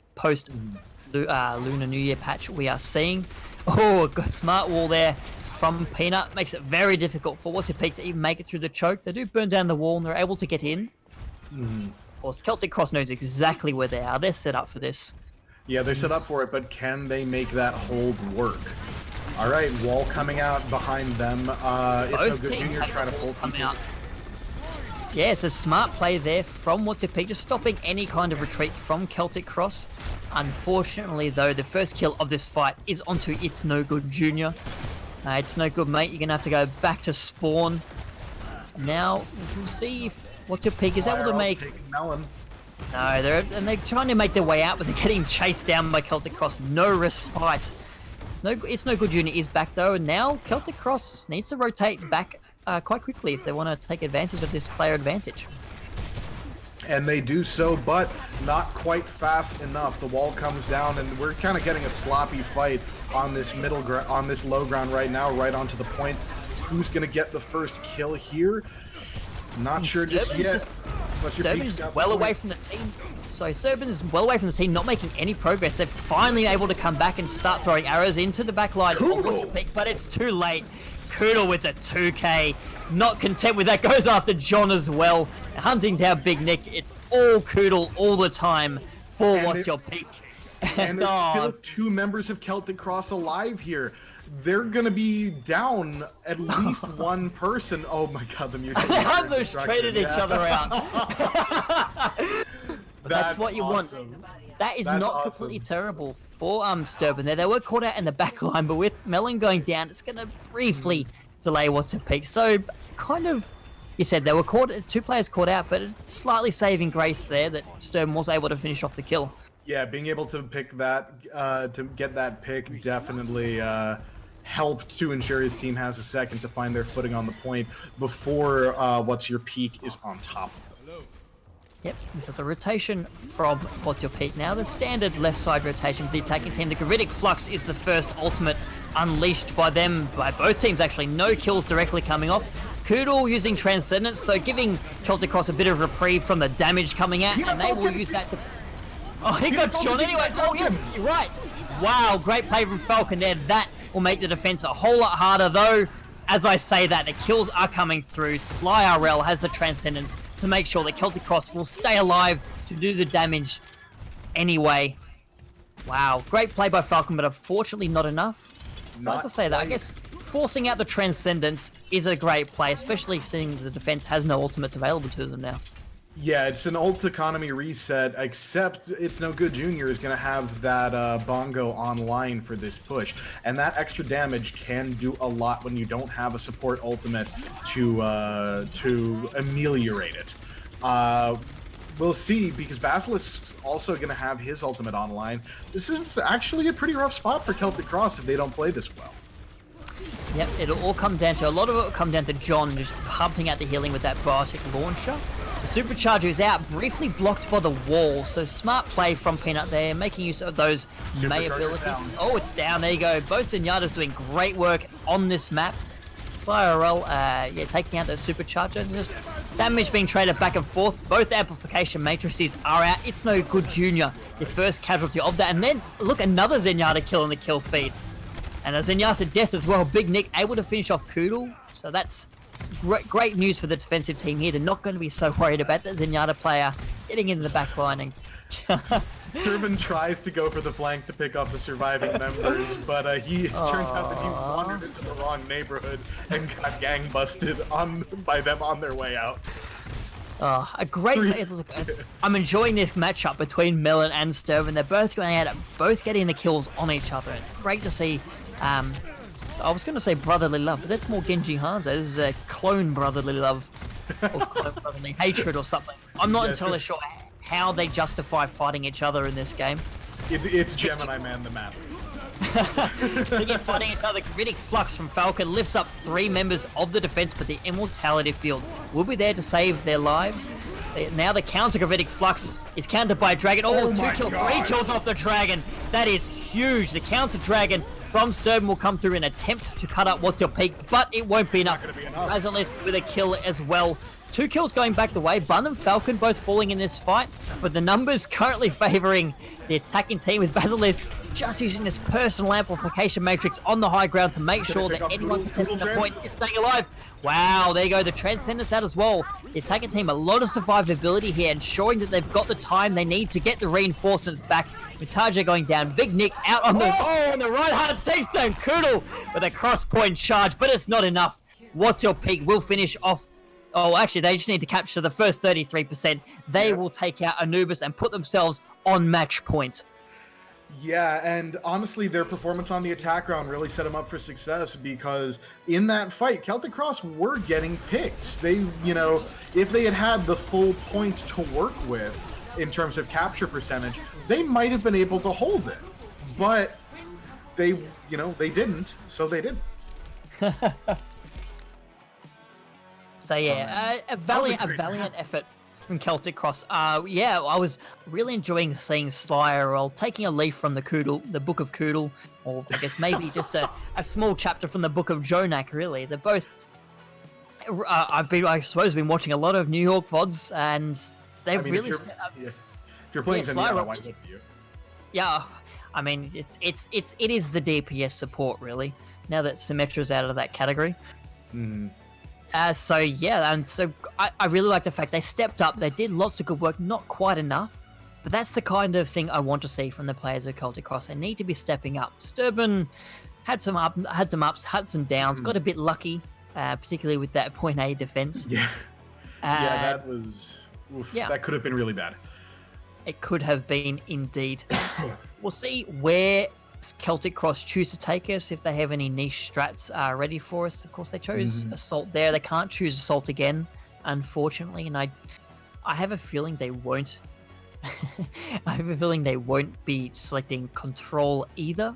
Lunar New Year patch we are seeing. Oh, a good smart wall there from Peanut. Makes it very difficult for What's Your Peak to even make it through the choke. They do burn down the wall and they're able to get in. Of course, Celtic Cross knows exactly where they are. They're set up for this. Yeah, they're set up for it, but can they make that hold work? All right, wall coming out behind them. It's no good Junior trying to pull people out. Yeah, it's a smart play there from What's Your Peak, just stopping any kind of retreat from Celtic Cross. Unfortunately, though, the first kill of this fight is onto It's No Good Junior. It's no good, mate. You're going to have to go back to spawn. Now, we'll see if What's Your Peak is able to make... Melon. No, they're trying to make their way out, but they're getting chased down by Celtic Cross. No respite. It's no good Junior is back, though, and now Celtic Cross needs to rotate back quite quickly if they want to take advantage of this player advantage. And they do so, but not quite fast enough. The wall comes down, and we're kind of getting a sloppy fight on this on this low ground right now, right onto the point. Who's going to get the first kill here? Not sure just yet. Serban's well away from the team. So Serban is well away from the team, not making any progress. They're finally able to come back and start throwing arrows into the back line of What's Your Peak, but it's too late. Koodle with the 2K. Not content with that, goes after John as well. Hunting down Big Nick. It's all Koodle all the time for What's Your Peak. And there's still 2 members of Celtic Cross alive here. They're gonna be down at least one person. Oh my god, the mutual. The Hunters traded each other out. That's what you awesome. want. That is not completely terrible for Sturban there. They were caught out in the back line, but with Melon going down, it's going to briefly delay What's Your Peak. So, kind of, you said they were caught, 2 players caught out, but slightly saving grace there that Sturban was able to finish off the kill. Yeah, being able to pick that, to get that pick definitely helped to ensure his team has a second to find their footing on the point before What's Your Peak is on top of them. Yep, so the rotation from What's Your Peak now, the standard left side rotation for the attacking team. The Gravitic Flux is the first ultimate unleashed by them, by both teams actually. No kills directly coming off. Koodle using Transcendence, so giving Celtic Cross a bit of reprieve from the damage coming out, and they will use that to... Oh, he got shot anyway. Oh, yes, you're right. Wow, great play from Falcon there. That will make the defense a whole lot harder, though. As I say that, the kills are coming through. Sly RL has the Transcendence to make sure that Celtic Cross will stay alive to do the damage anyway. Wow, great play by Falcon, but unfortunately not enough. As I say that, I guess forcing out the Transcendence is a great play, especially seeing the defense has no ultimates available to them now. Yeah, it's an ult economy reset, except It's No Good Junior is going to have that bongo online for this push. And that extra damage can do a lot when you don't have a support ultimate to ameliorate it. We'll see, because Basilisk's also going to have his ultimate online. This is actually a pretty rough spot for Celtic Cross if they don't play this well. Yep, it'll all come down to, a lot of it will come down to John just pumping out the healing with that biotic launcher. The supercharger is out, briefly blocked by the wall, so smart play from Peanut there, making use of those May abilities. Oh, it's down, there you go. Both Zenyatta's doing great work on this map. SlyRL, yeah, taking out those supercharger, just damage being traded back and forth. Both amplification matrices are out. It's No Good Junior, the first casualty of that. And then, look, another Zenyatta kill in the kill feed. And a Zenyatta death as well. Big Nick able to finish off Koodle, so that's great news for the defensive team here. They're not going to be so worried about the Zenyatta player getting into the back line. And Sturban tries to go for the flank to pick off the surviving members, but he turns out that he wandered into the wrong neighborhood and got gang busted by them on their way out. a great... Look, I'm enjoying this matchup between Melon and Sturban. They're both going at it, both getting the kills on each other. It's great to see... I was going to say brotherly love, but that's more Genji Hanzo. This is a clone brotherly love, or clone brotherly hatred or something. I'm not entirely sure how they justify fighting each other in this game. It's Gemini Man the map. They get fighting each other. Gravitic Flux from Falcon lifts up 3 members of the defense, but the Immortality Field will be there to save their lives. Now the counter Gravitic Flux is countered by a Dragon. Oh, 2 kills, 3 kills off the Dragon. That is huge. The counter Dragon from Sturban will come through in an attempt to cut up What's Your Peak, but it won't be enough. Basilisk with a kill as well. 2 kills going back the way. Bun and Falcon both falling in this fight, but the numbers currently favoring the attacking team, with Basilisk just using this personal amplification matrix on the high ground to make sure that anyone contesting the point is staying alive. Wow, there you go. The Transcendence out as well. The attacking team, a lot of survivability here, ensuring that they've got the time they need to get the reinforcements back. With Tarja going down, Big Nick out on the on the right hand takes down Koodle with a cross point charge, but it's not enough. What's Your Peak will finish off. Oh, actually, they just need to capture the first 33%. They will take out Anubis and put themselves on match point. Yeah, and honestly, their performance on the attack round really set them up for success, because in that fight, Celtic Cross were getting picks. They, if they had had the full point to work with in terms of capture percentage, they might have been able to hold it. But they didn't, so they didn't. So yeah, a valiant effort from Celtic Cross. Yeah, I was really enjoying seeing SlyRL taking a leaf from the Book of Koodle, or I guess maybe just a small chapter from the Book of Jonak. Really, they're both. I suppose, been watching a lot of New York VODs, and they've really. If you're playing Zenyatta, why would you? Yeah, I mean it is the DPS support really. now that Symmetra's out of that category. So yeah, and so I really like the fact they stepped up. They did lots of good work, not quite enough, but that's the kind of thing I want to see from the players of Celtic Cross. They need to be stepping up. Sturban had some ups, had some downs, got a bit lucky, particularly with that point A defense. Yeah, that was that could have been really bad. It could have been indeed. We'll see where Celtic Cross choose to take us, if they have any niche strats ready for us. Of course, they chose Assault there. They can't choose Assault again, unfortunately, and I have a feeling they won't. I have a feeling they won't be selecting Control either.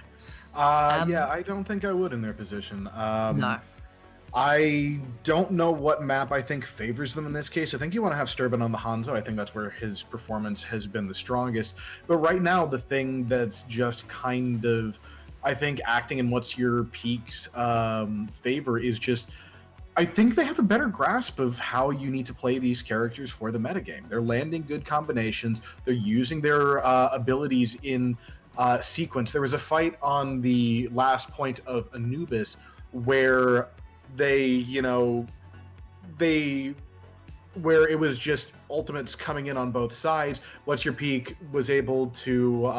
Yeah, I don't think I would in their position. No. I don't know what map I think favors them in this case. I think you want to have Sturban on the Hanzo. I think that's where his performance has been the strongest. But right now, the thing that's just kind of, I think, acting in what's your peak's favor is just, I think they have a better grasp of how you need to play these characters for the metagame. They're landing good combinations. They're using their abilities in sequence. There was a fight on the last point of Anubis where where it was just ultimates coming in on both sides. What's your peak was able to,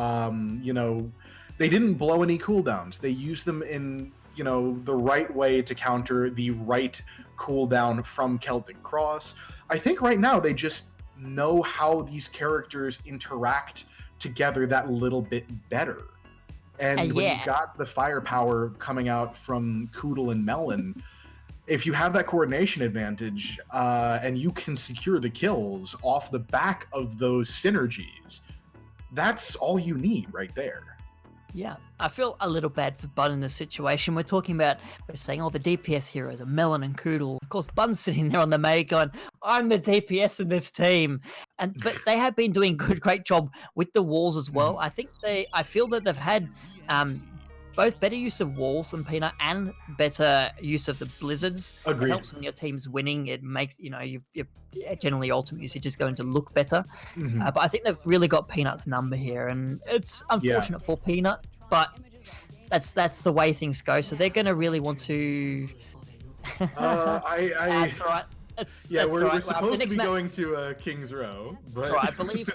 they didn't blow any cooldowns. They used them in, the right way to counter the right cooldown from Celtic Cross. I think right now they just know how these characters interact together that little bit better. And when you got the firepower coming out from Koodle and Melon, if you have that coordination advantage and you can secure the kills off the back of those synergies, that's all you need right there. Yeah, I feel a little bad for Bun in this situation. We're saying, the DPS heroes are Melon and Koodle. Of course, Bun's sitting there on the May going, I'm the DPS in this team. But they have been doing great job with the walls as well. I feel that they've had both better use of walls than Peanut and better use of the blizzards. Agreed. It helps when your team's winning. It makes, your generally ultimate usage is going to look better. But I think they've really got Peanut's number here, and it's unfortunate for Peanut, but that's the way things go. So they're going to really want to... That's all right. We're supposed to be going to King's Row. But... That's right.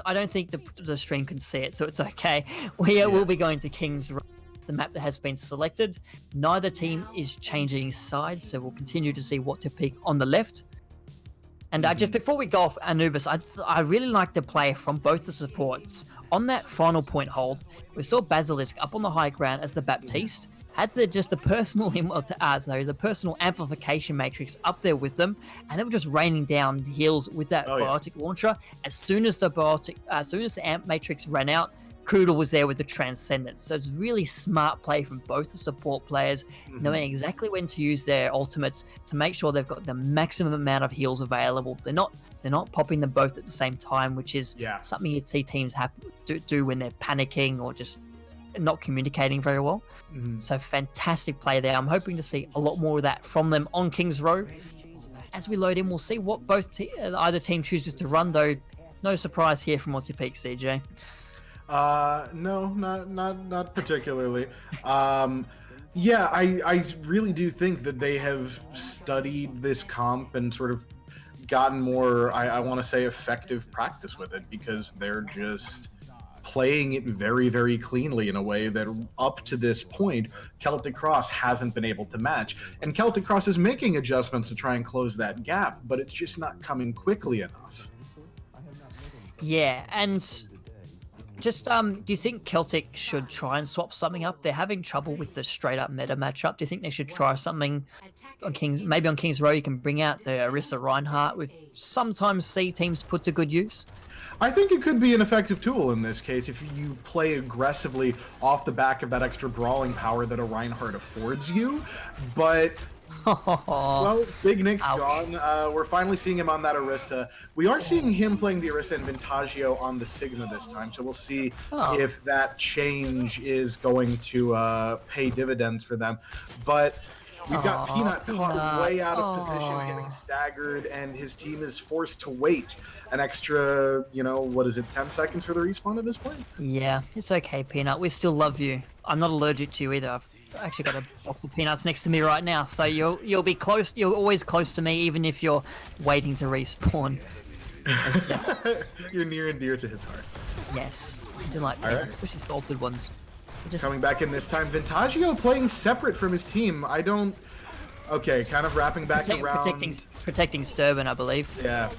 I don't think the stream can see it, so it's okay. We will be going to King's Row, the map that has been selected. Neither team is changing sides, so we'll continue to see what to pick on the left. And just before we go off Anubis, I really like the play from both the supports. On that final point hold, we saw Basilisk up on the high ground as the Baptiste. Had the personal amplification matrix up there with them, and they were just raining down heals with that biotic launcher. As soon as the amp matrix ran out, Koodle was there with the transcendence. So it's really smart play from both the support players, knowing exactly when to use their ultimates to make sure they've got the maximum amount of heals available. They're not popping them both at the same time, which is something you'd see teams do when they're panicking or just not communicating very well. So fantastic play there. I'm hoping to see a lot more of that from them on King's Row. As we load in, we'll see what either team chooses to run, though. No surprise here from What's Your Peak, CJ. No, not particularly. I really do think that they have studied this comp and sort of gotten more, I want to say, effective practice with it, because they're just playing it very, very cleanly in a way that up to this point, Celtic Cross hasn't been able to match. And Celtic Cross is making adjustments to try and close that gap, but it's just not coming quickly enough. Yeah, and just, do you think Celtic should try and swap something up? They're having trouble with the straight-up meta matchup. Do you think they should try something on King's Row? You can bring out the Orisa Reinhardt, which sometimes see teams put to good use. I think it could be an effective tool in this case if you play aggressively off the back of that extra brawling power that a Reinhardt affords you. But, well, Big Nick's gone. We're finally seeing him on that Orisa. We are seeing him playing the Orisa and Vintaggio on the Sigma this time, so we'll see if that change is going to pay dividends for them. But we've got Peanut caught way out of position, getting staggered, and his team is forced to wait an extra, 10 seconds for the respawn at this point? Yeah, it's okay, Peanut. We still love you. I'm not allergic to you either. I actually got a box of peanuts next to me right now, so you'll be close. You're always close to me, even if you're waiting to respawn. You're near and dear to his heart. Yes, I do like peanuts, especially salted ones. Just Coming back in this time, Vintaggio playing separate from his team. I don't... Okay, kind of wrapping back around... protecting Sturban, I believe. Yeah.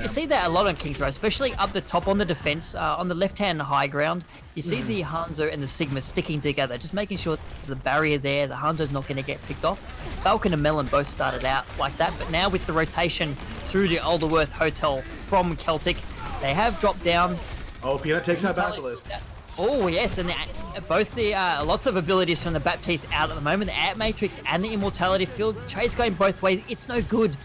You see that a lot on Kings Row, especially up the top on the defense, on the left-hand high ground. You see the Hanzo and the Sigma sticking together, just making sure there's a barrier there. The Hanzo's not going to get picked off. Falcon and Melon both started out like that, but now with the rotation through the Alderworth Hotel from Celtic, they have dropped down. Oh, Peanut takes out Basilisk. Oh yes, and both the lots of abilities from the Baptiste out at the moment. The Ant Matrix and the Immortality Field. Chase going both ways. It's no good.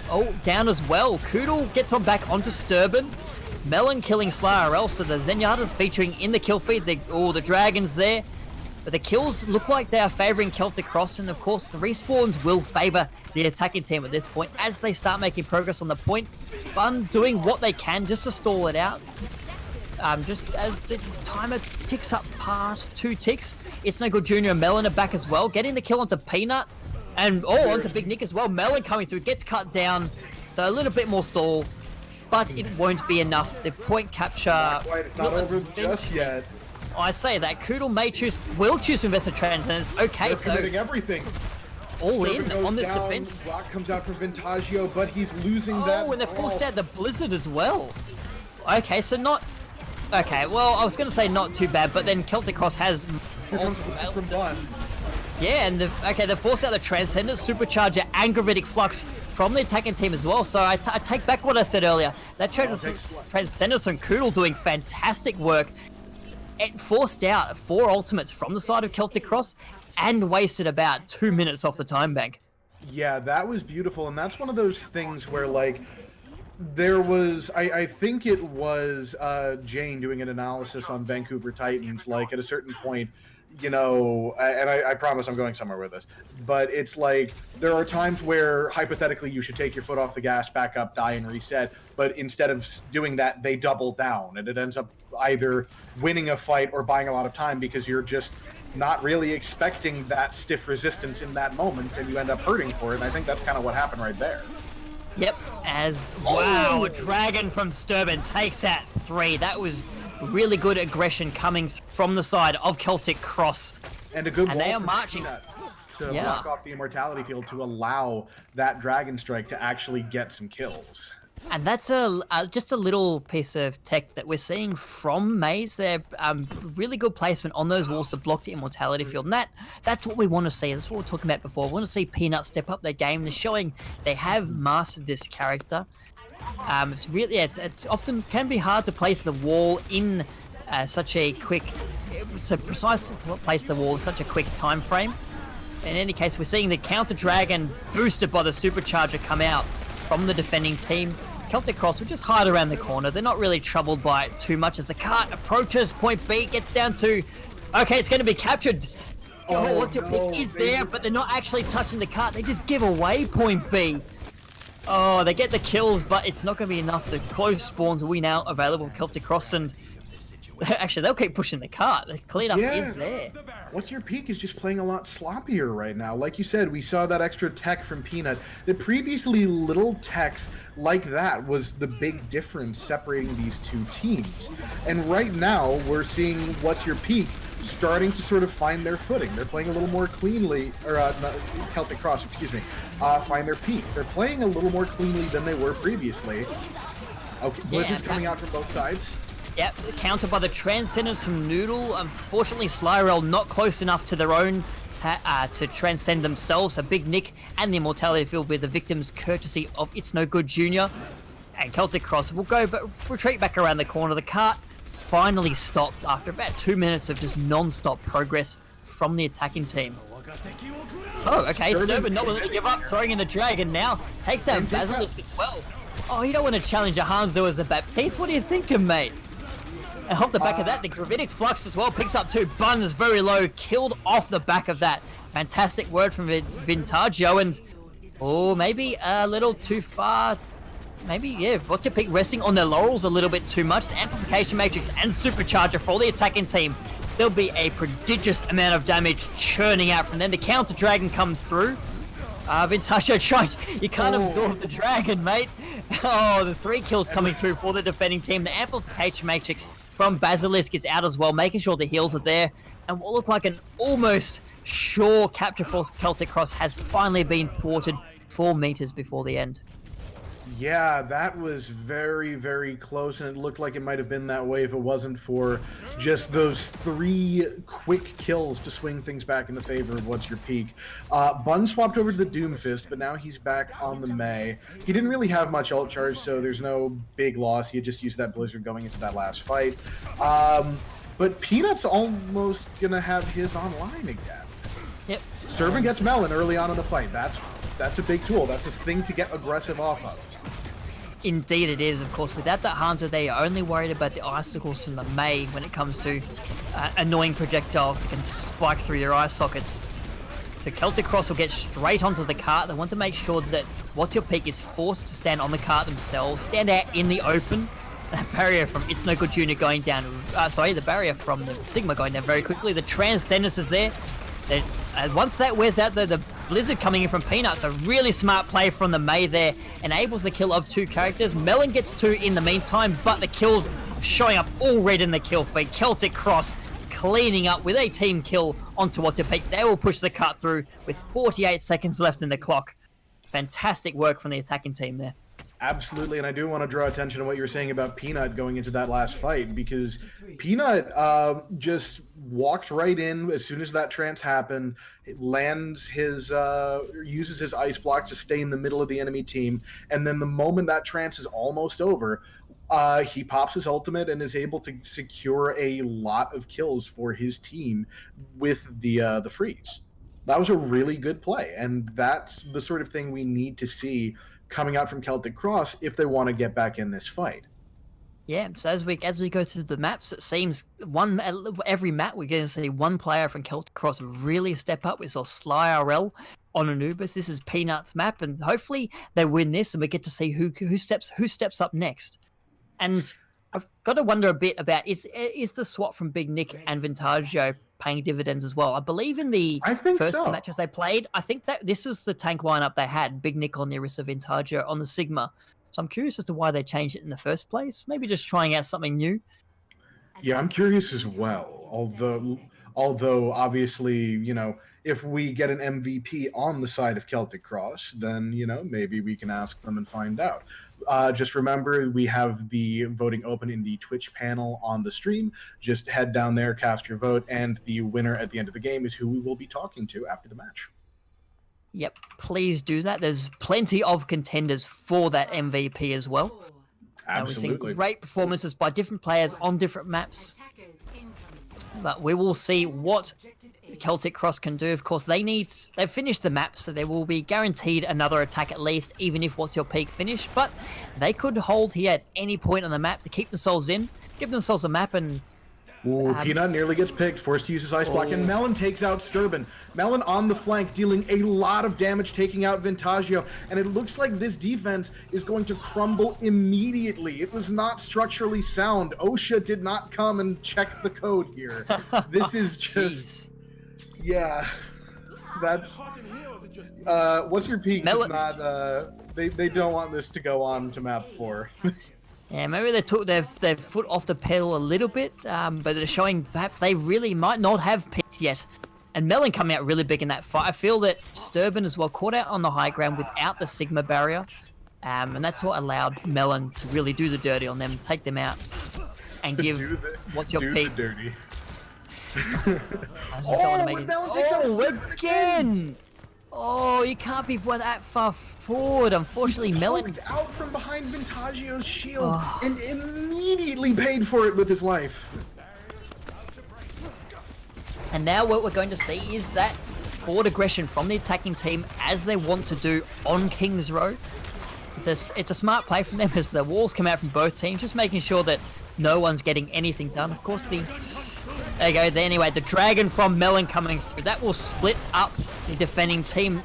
Oh, down as well. Koodle gets on back onto Sturban. Melon killing Slarl, so the Zenyatta's featuring in the kill feed. The Dragon's there. But the kills look like they are favouring Celtic Cross, and of course the respawns will favour the attacking team at this point as they start making progress on the point. Fun doing what they can just to stall it out. Just as the timer ticks up past 2 ticks, It's No Good Junior and Melon are back as well, getting the kill onto Peanut. And onto Big Nick as well. Melon coming through, gets cut down, so a little bit more stall, but it won't be enough. The point capture. Not quite, it's not over just yet. I say that Koodle will choose to invest in Transcendence. Okay, They're so committing everything. all Sturban in goes on this down, defense. Rock comes out from Vintaggio, but he's losing that. Oh, and they're forced out the Blizzard as well. Okay, so not. Okay, well, I was going to say not too bad, but then Celtic Cross has. From Bond. Yeah, and they've forced out the Transcendent, Supercharger, and Gravitic Flux from the attacking team as well. So I take back what I said earlier. That Transcendence and Koodle doing fantastic work. It forced out 4 ultimates from the side of Celtic Cross and wasted about 2 minutes off the time bank. Yeah, that was beautiful, and that's one of those things where, like, there was, I think it was Jane doing an analysis on Vancouver Titans, like, at a certain point, you know, and I promise I'm going somewhere with this, but it's like, there are times where, hypothetically, you should take your foot off the gas, back up, die, and reset, but instead of doing that, they double down, and it ends up either winning a fight or buying a lot of time because you're just not really expecting that stiff resistance in that moment, and you end up hurting for it, and I think that's kind of what happened right there. Yep, wow, a Dragon from Sturban takes out 3. That was really good aggression coming from the side of Celtic Cross. And a good wall they are from marching to block off the Immortality Field to allow that Dragon Strike to actually get some kills. And that's just a little piece of tech that we're seeing from Maze. They're really good placement on those walls to block the Immortality Field. And that's what we want to see. That's what we were talking about before. We want to see Peanut step up their game. They're showing they have mastered this character. It's really, it's often can be hard to place the wall in such a quick, so precise place the wall in such a quick time frame. In any case, we're seeing the counter Dragon boosted by the Supercharger come out from the defending team. Celtic Cross will just hide around the corner. They're not really troubled by it too much as the cart approaches point B, gets down to, okay, it's going to be captured. Oh, what's your pick? Is there, but they're not actually touching the cart. They just give away point B. Oh, they get the kills, but it's not going to be enough. The close spawns will be now available for Celtic Cross, and actually, they'll keep pushing the cart. The cleanup is there. What's Your Peak is just playing a lot sloppier right now. Like you said, we saw that extra tech from Peanut. The previously little techs like that was the big difference separating these two teams. And right now, we're seeing What's Your Peak starting to sort of find their footing. They're playing a little more cleanly, or not, Celtic Cross, excuse me, find their peak. They're playing a little more cleanly than they were previously. Okay, Blizzard's coming out from both sides. Yep, countered by the Transcendence from Noodle. Unfortunately, Slyrel not close enough to their own to transcend themselves. So Big Nick and the Immortality Field with the victims courtesy of It's No Good Junior. And Celtic Cross will go, but retreat back around the corner. The cart finally stopped after about 2 minutes of just non-stop progress from the attacking team. Oh, okay, Sturban not willing to give up, throwing in the Dragon now. Takes down Basilisk as well. Oh, you don't want to challenge a Hanzo as a Baptiste? What are you thinking, mate? And off the back of that, the Gravitic Flux as well picks up 2. Buns very low, killed off the back of that. Fantastic word from Vintaggio, and maybe a little too far. Maybe, yeah, What's Your Peak resting on their laurels a little bit too much. The Amplification Matrix and Supercharger for the attacking team. there'll be a prodigious amount of damage churning out from them. The counter dragon comes through. Vintaggio tried. You can't absorb the dragon, mate. Oh, the 3 kills coming through for the defending team. The amplification matrix from Basilisk is out as well, making sure the heals are there. And what looked like an almost sure capture for Celtic Cross has finally been thwarted 4 meters before the end. Yeah, that was very, very close, and it looked like it might have been that way if it wasn't for just those 3 quick kills to swing things back in the favor of What's Your Peak. Bun swapped over to the Doomfist, but now he's back on the Mei. He didn't really have much ult charge, so there's no big loss. He had just used that Blizzard going into that last fight. But Peanut's almost going to have his online again. Yep. Sturban gets Melon early on in the fight. That's a big tool. That's a thing to get aggressive off of. Indeed it is, of course. Without that Hanzo, they are only worried about the icicles from the Mei when it comes to annoying projectiles that can spike through your eye sockets. So Celtic Cross will get straight onto the cart. They want to make sure that What's Your Peak is forced to stand on the cart themselves, stand out in the open. That barrier from It's No Good Junior going down, the barrier from the Sigma going down very quickly. The Transcendence is there. Once that wears out, the Blizzard coming in from Peanuts, a really smart play from the Mei there, enables the kill of 2 characters. Melon gets 2 in the meantime, but the kills showing up all red in the kill feed. Celtic Cross cleaning up with a team kill onto What's Your Peak. They will push the cut through with 48 seconds left in the clock. Fantastic work from the attacking team there. Absolutely, and I do want to draw attention to what you were saying about Peanut going into that last fight, because Peanut just walked right in as soon as that trance happened. It lands his, uses his ice block to stay in the middle of the enemy team, and then the moment that trance is almost over, he pops his ultimate and is able to secure a lot of kills for his team with the freeze. That was a really good play, and that's the sort of thing we need to see coming out from Celtic Cross if they want to get back in this fight. Yeah, so as we go through the maps, it seems every map we're going to see one player from Celtic Cross really step up. We saw Sly RL on Anubis. This is Peanut's map, and hopefully they win this, and we get to see who steps up next. And I've got to wonder a bit about is the swap from Big Nick and Vintaggio paying dividends as well. I believe in the first 2 matches they played, I think that this was the tank lineup they had. Big Nick on the Orisa, Vintaggio on the Sigma. So I'm curious as to why they changed it in the first place. Maybe just trying out something new. Yeah, I'm curious as well. Although obviously, you know, if we get an MVP on the side of Celtic Cross, then, you know, maybe we can ask them and find out. Just remember, we have the voting open in the Twitch panel on the stream. Just head down there, cast your vote, and the winner at the end of the game is who we will be talking to after the match. Yep, please do that. There's plenty of contenders for that MVP as well. Absolutely. We've seen great performances by different players on different maps. But we will see what Celtic Cross can do. Of course, they've finished the map, so they will be guaranteed another attack at least, even if What's Your Peak finish. But they could hold here at any point on the map to keep themselves in, give themselves a map, and Peanut nearly gets picked, forced to use his ice block, and Melon takes out Sturban. Melon on the flank, dealing a lot of damage, taking out Vintaggio, and it looks like this defense is going to crumble immediately. It was not structurally sound. OSHA did not come and check the code here. This is just... Yeah, that's... What's Your Peak is not... They don't want this to go on to map 4. Yeah, maybe they took their foot off the pedal a little bit, but they're showing perhaps they really might not have peaked yet. And Melon coming out really big in that fight. I feel that Sturban as well caught out on the high ground without the Sigma barrier, and that's what allowed Melon to really do the dirty on them, take them out, and give What's Your Peak. Dirty. Melon takes out again! Oh, you can't be that far forward. Unfortunately, Melon out from behind Vintaggio's shield and immediately paid for it with his life. And now what we're going to see is that forward aggression from the attacking team, as they want to do on King's Row. It's a smart play from them as the walls come out from both teams, just making sure that no one's getting anything done. Of course, there you go. Anyway, the dragon from Melon coming through. That will split up the defending team.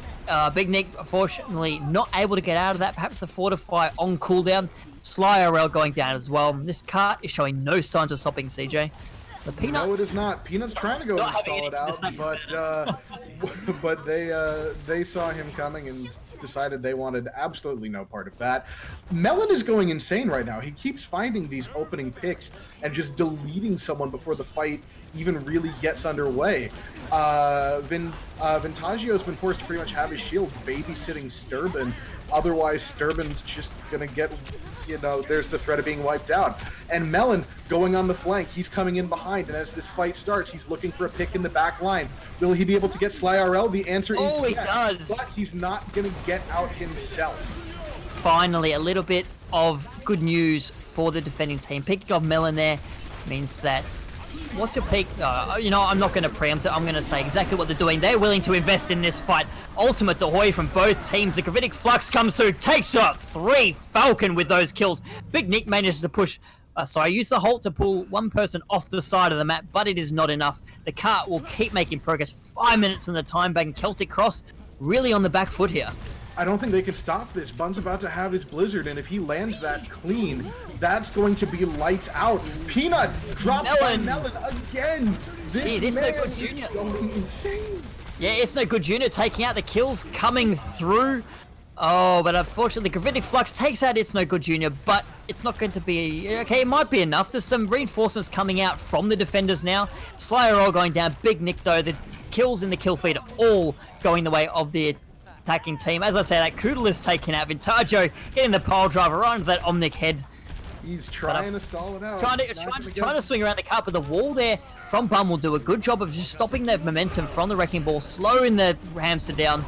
Big Nick, unfortunately, not able to get out of that. Perhaps the Fortify on cooldown. Sly RL going down as well. This cart is showing no signs of stopping, CJ. The Peanut. No, it is not. Peanut's trying to go Not having install it anything out, to but they saw him coming and decided they wanted absolutely no part of that. Melon is going insane right now. He keeps finding these opening picks and just deleting someone before the fight even really gets underway. Vintagio's been forced to pretty much have his shield babysitting Sturban. Otherwise, Sturban's just gonna get, there's the threat of being wiped out. And Melon going on the flank, he's coming in behind, and as this fight starts, he's looking for a pick in the back line. Will he be able to get Sly RL? The answer is Oh, he yes, does. but he's not gonna get out himself. Finally, a little bit of good news for the defending team. Picking off Melon there means that... What's your peak? I'm not going to preempt it. I'm going to say exactly what they're doing. They're willing to invest in this fight. Ultimate Ahoy from both teams. The Gravitic Flux comes through, takes out 3. Falcon with those kills. Big Nick manages to push... use the Halt to pull one person off the side of the map, but it is not enough. The cart will keep making progress. 5 minutes in the time bank. Celtic Cross really on the back foot here. I don't think they can stop this. Bun's about to have his Blizzard, and if he lands that clean, that's going to be lights out. Peanut dropped by Melon again. This man No Good is Junior. going insane. Yeah, it's No Good Junior taking out the kills, coming through. Oh, but unfortunately, Gravitic Flux takes out It's No Good Junior, but it's not going to be... Okay, it might be enough. There's some reinforcements coming out from the defenders now. Slayer all going down. Big Nick, though. The kills in the kill feed are all going the way of the attacking team. As I say, that Koodle is taken out. Vintagio getting the pile driver right into that Omnic head. He's trying to stall it out. Trying to swing around the car, but the wall there from Bum will do a good job of just stopping the momentum from the Wrecking Ball, slowing the hamster down.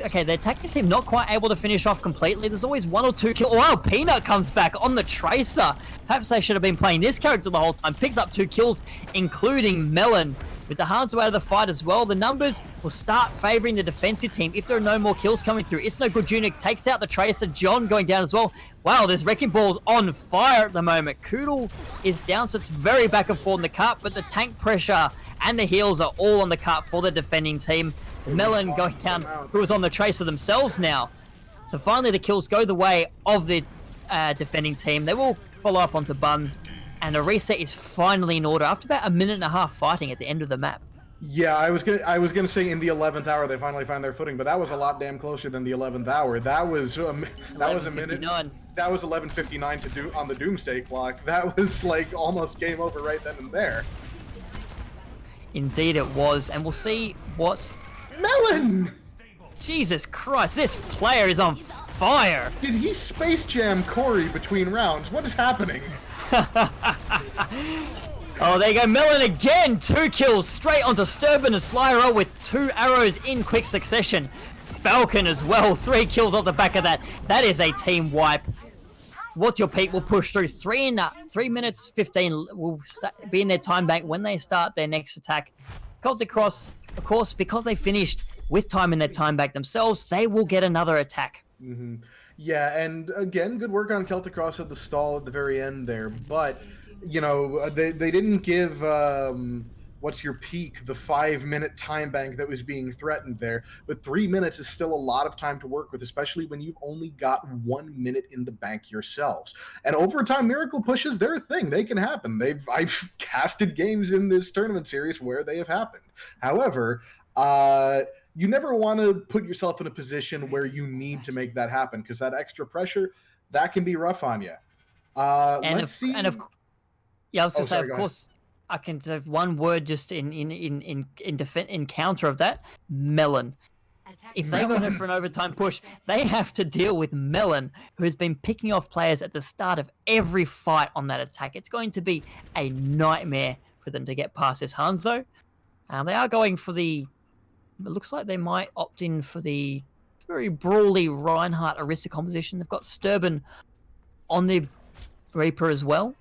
Okay, the attacking team not quite able to finish off completely. There's always 1 or 2 kills. Wow, Peanut comes back on the Tracer. Perhaps they should have been playing this character the whole time. Picks up 2 kills, including Melon. With the Hanzo out of the fight as well, the numbers will start favouring the defensive team if there are no more kills coming through. It's No Good Junior takes out the Tracer. John going down as well. Wow, there's Wrecking Balls on fire at the moment. Koodle is down, so it's very back and forth in the cart, but the tank pressure and the heals are all on the cart for the defending team. Melon going down, who is on the Tracer themselves now. So finally the kills go the way of the defending team. They will follow up onto Bun. And a reset is finally in order after about 1.5 minutes fighting at the end of the map. Yeah, I was gonna say in the 11th hour they finally find their footing, but that was a lot damn closer than the 11th hour. That was a minute. That was 11:59 to do on the Doomsday clock. That was like almost game over right then and there. Indeed it was, and we'll see what's... Melon! Jesus Christ, this player is on fire! Did he Space Jam Corey between rounds? What is happening? Oh, there you go, Melon again! 2 kills straight onto Sturban and Slyer with 2 arrows in quick succession. Falcon as well, 3 kills off the back of that. That is a team wipe. What's Your Peak will push through 3 minutes 15 will be in their time bank when they start their next attack. Celtic Cross, of course, because they finished with time in their time bank themselves, they will get another attack. Mm-hmm. Yeah, and again, good work on Celtic Cross at the stall at the very end there, but they didn't give What's Your Peak the 5-minute time bank that was being threatened there, but 3 minutes is still a lot of time to work with, especially when you've only got 1 minute in the bank yourselves. And overtime miracle pushes, they're a thing. They can happen. I've casted games in this tournament series where they have happened. However, you never want to put yourself in a position where you need to make that happen, because that extra pressure, that can be rough on you. I was going to say, of course, I can have one word just in counter of that: Melon. If they go for an overtime push, they have to deal with Melon, who has been picking off players at the start of every fight on that attack. It's going to be a nightmare for them to get past this Hanzo. They are going for the... It looks like they might opt in for the very brawly Reinhardt Arista composition. They've got Sturban on the Reaper as well.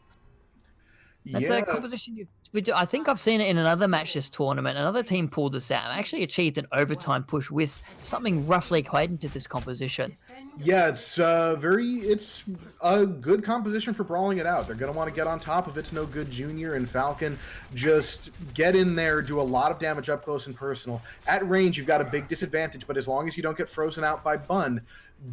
That's a composition I think I've seen it in another match this tournament. Another team pulled this out and actually achieved an overtime push with something roughly equating to this composition. Yeah, it's it's a good composition for brawling it out. They're going to want to get on top of It's No Good Junior and Falcon. Just get in there, do a lot of damage up close and personal. At range, you've got a big disadvantage, but as long as you don't get frozen out by Bun,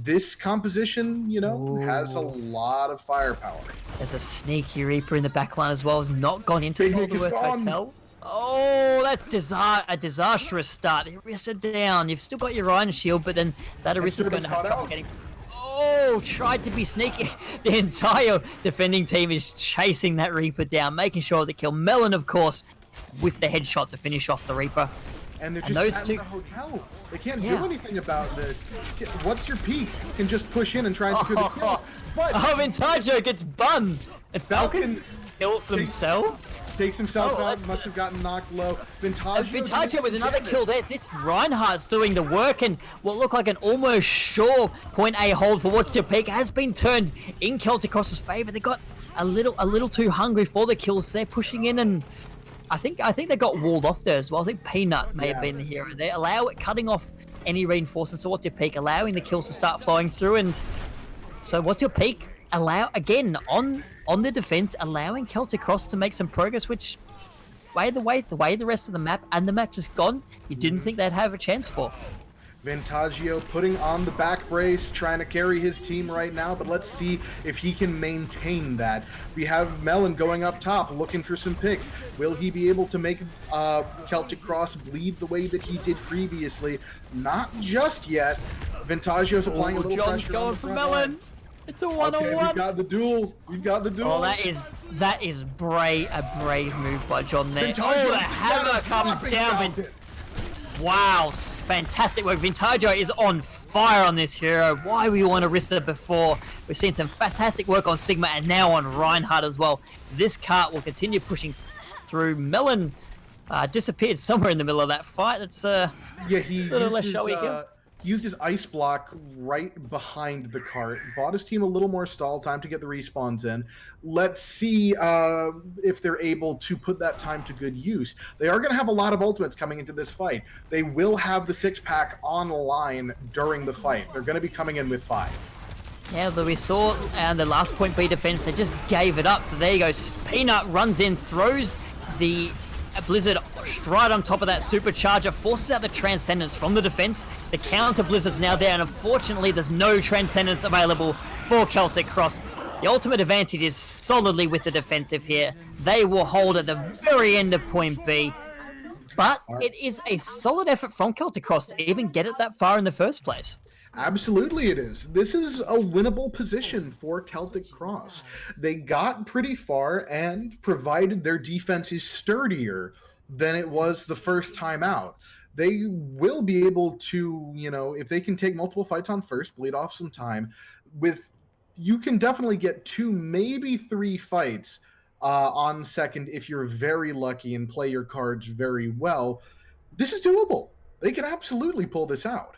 this composition, you know, has a lot of firepower. There's a sneaky Reaper in the backline as well. Has not gone into Big Nick is Calderworth gone. Hotel. Oh, that's a disastrous start. The Orisa down. You've still got your Iron Shield, but then that Orisa's going to have trouble getting... Oh, tried to be sneaky. The entire defending team is chasing that Reaper down, making sure they kill Melon, of course, with the headshot to finish off the Reaper. And they're just those sat two... in the hotel. They can't do anything about this. What's your peak? You can just push in and try and secure the kill. But Vintaggio gets Bun, and Falcon kills themselves. Takes himself out, that's must have gotten knocked low. Vintaggio with another kill there. This Reinhardt's doing the work, and what looked like an almost sure point A hold for What's Your Peak has been turned in Celtic Cross's favour. They got a little too hungry for the kills. They're pushing in, and I think they got walled off there as well. I think Peanut may have been the hero there, cutting off any reinforcements. So What's Your Peak, allowing the kills to start flowing through, and so What's Your Peak allow again on the defense, allowing Celtic Cross to make some progress, which the way the rest of the map and the match is gone, you didn't think they'd have a chance for. Vintaggio putting on the back brace, trying to carry his team right now, but let's see if he can maintain that. We have Melon going up top, looking for some picks. Will he be able to make Celtic Cross bleed the way that he did previously? Not just yet. Vintaggio's applying a little John's pressure going on the for front Melon. line. It's a one-on-one. Okay, we've got the duel. We've got the duel. Oh, that is a brave move by John there. Vintaggio, Oh, the hammer comes down. Wow, fantastic work. Vintaggio is on fire on this hero. Why we want Orisa before? We've seen some fantastic work on Sigma and now on Reinhardt as well. This cart will continue pushing through. Melon disappeared somewhere in the middle of that fight. It's he little less showy used his ice block right behind the cart, bought his team a little more stall time to get the respawns in. Let's see if they're able to put that time to good use. They are going to have a lot of ultimates coming into this fight. They will have the 6-pack online during the fight. They're going to be coming in with 5. Yeah, but we saw the last point B defense, they just gave it up. So there you go. Peanut runs in, throws the Blizzard right on top of that supercharger, forces out the Transcendence from the defense. The counter Blizzard's now there, and unfortunately there's no Transcendence available for Celtic Cross. The ultimate advantage is solidly with the defensive here. They will hold at the very end of point B. But it is a solid effort from Celtic Cross to even get it that far in the first place. Absolutely it is. This is a winnable position for Celtic Cross. They got pretty far, and provided their defense is sturdier than it was the first time out, they will be able to, if they can take multiple fights on first, bleed off some time, you can definitely get 2, maybe 3 fights on second if you're very lucky and play your cards very well. This is doable. They can absolutely pull this out.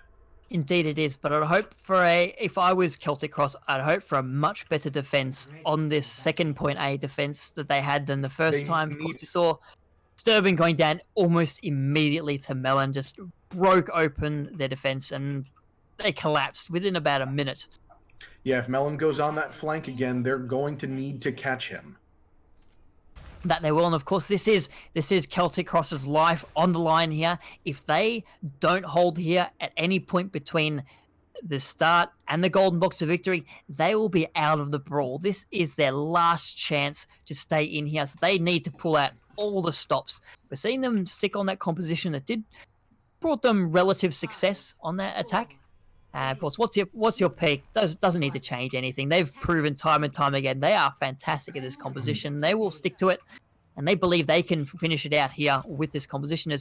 Indeed it is, but I'd hope if I was Celtic Cross, I'd hope for a much better defense on this second point A defense that they had than the first time. Of course, you saw Sturban going down almost immediately to Melon, just broke open their defense and they collapsed within about a minute. Yeah, if Melon goes on that flank again, they're going to need to catch him. That they will, and of course this is Celtic Cross's life on the line here. If they don't hold here at any point between the start and the golden box of victory, they will be out of the brawl. This is their last chance to stay in here, so they need to pull out all the stops. We're seeing them stick on that composition that brought them relative success on that attack. Of course, what's your peak doesn't need to change anything. They've proven time and time again they are fantastic at this composition. They will stick to it, and they believe they can finish it out here with this composition.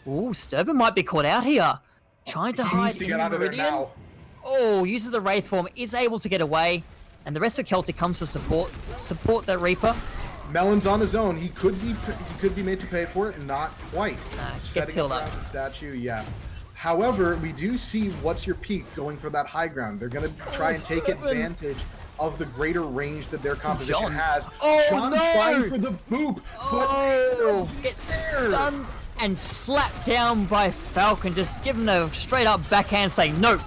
Sturban might be caught out here, trying to hide in the Meridian. Oh, uses the Wraith form, is able to get away, and the rest of Celtic comes to support that Reaper. Melon's on his own. He could be made to pay for it, not quite. Gets healed up. The statue, yeah. However, we do see What's Your Peak going for that high ground. They're going to try and take advantage of the greater range that their composition has. John trying for the boop. Gets stunned and slapped down by Falcon. Just giving a straight up backhand saying, no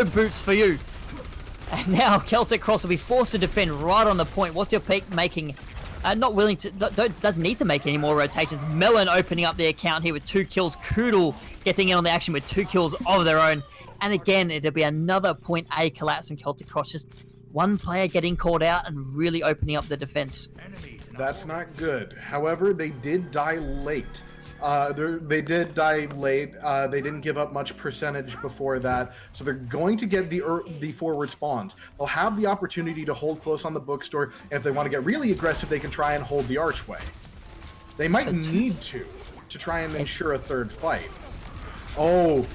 boots for you. And now Celtic Cross will be forced to defend right on the point. What's your peak making? Not willing to, doesn't need to make any more rotations. Melon opening up the account here with 2 kills. Koodle getting in on the action with 2 kills of their own. And again, it'll be another point A collapse from Celtic Cross. Just one player getting called out and really opening up the defense. That's not good. However, they did die late. They did die late. They didn't give up much percentage before that, so they're going to get the forward spawns. They'll have the opportunity to hold close on the bookstore, and if they want to get really aggressive, they can try and hold the archway. They might need to try and ensure a third fight. Oh,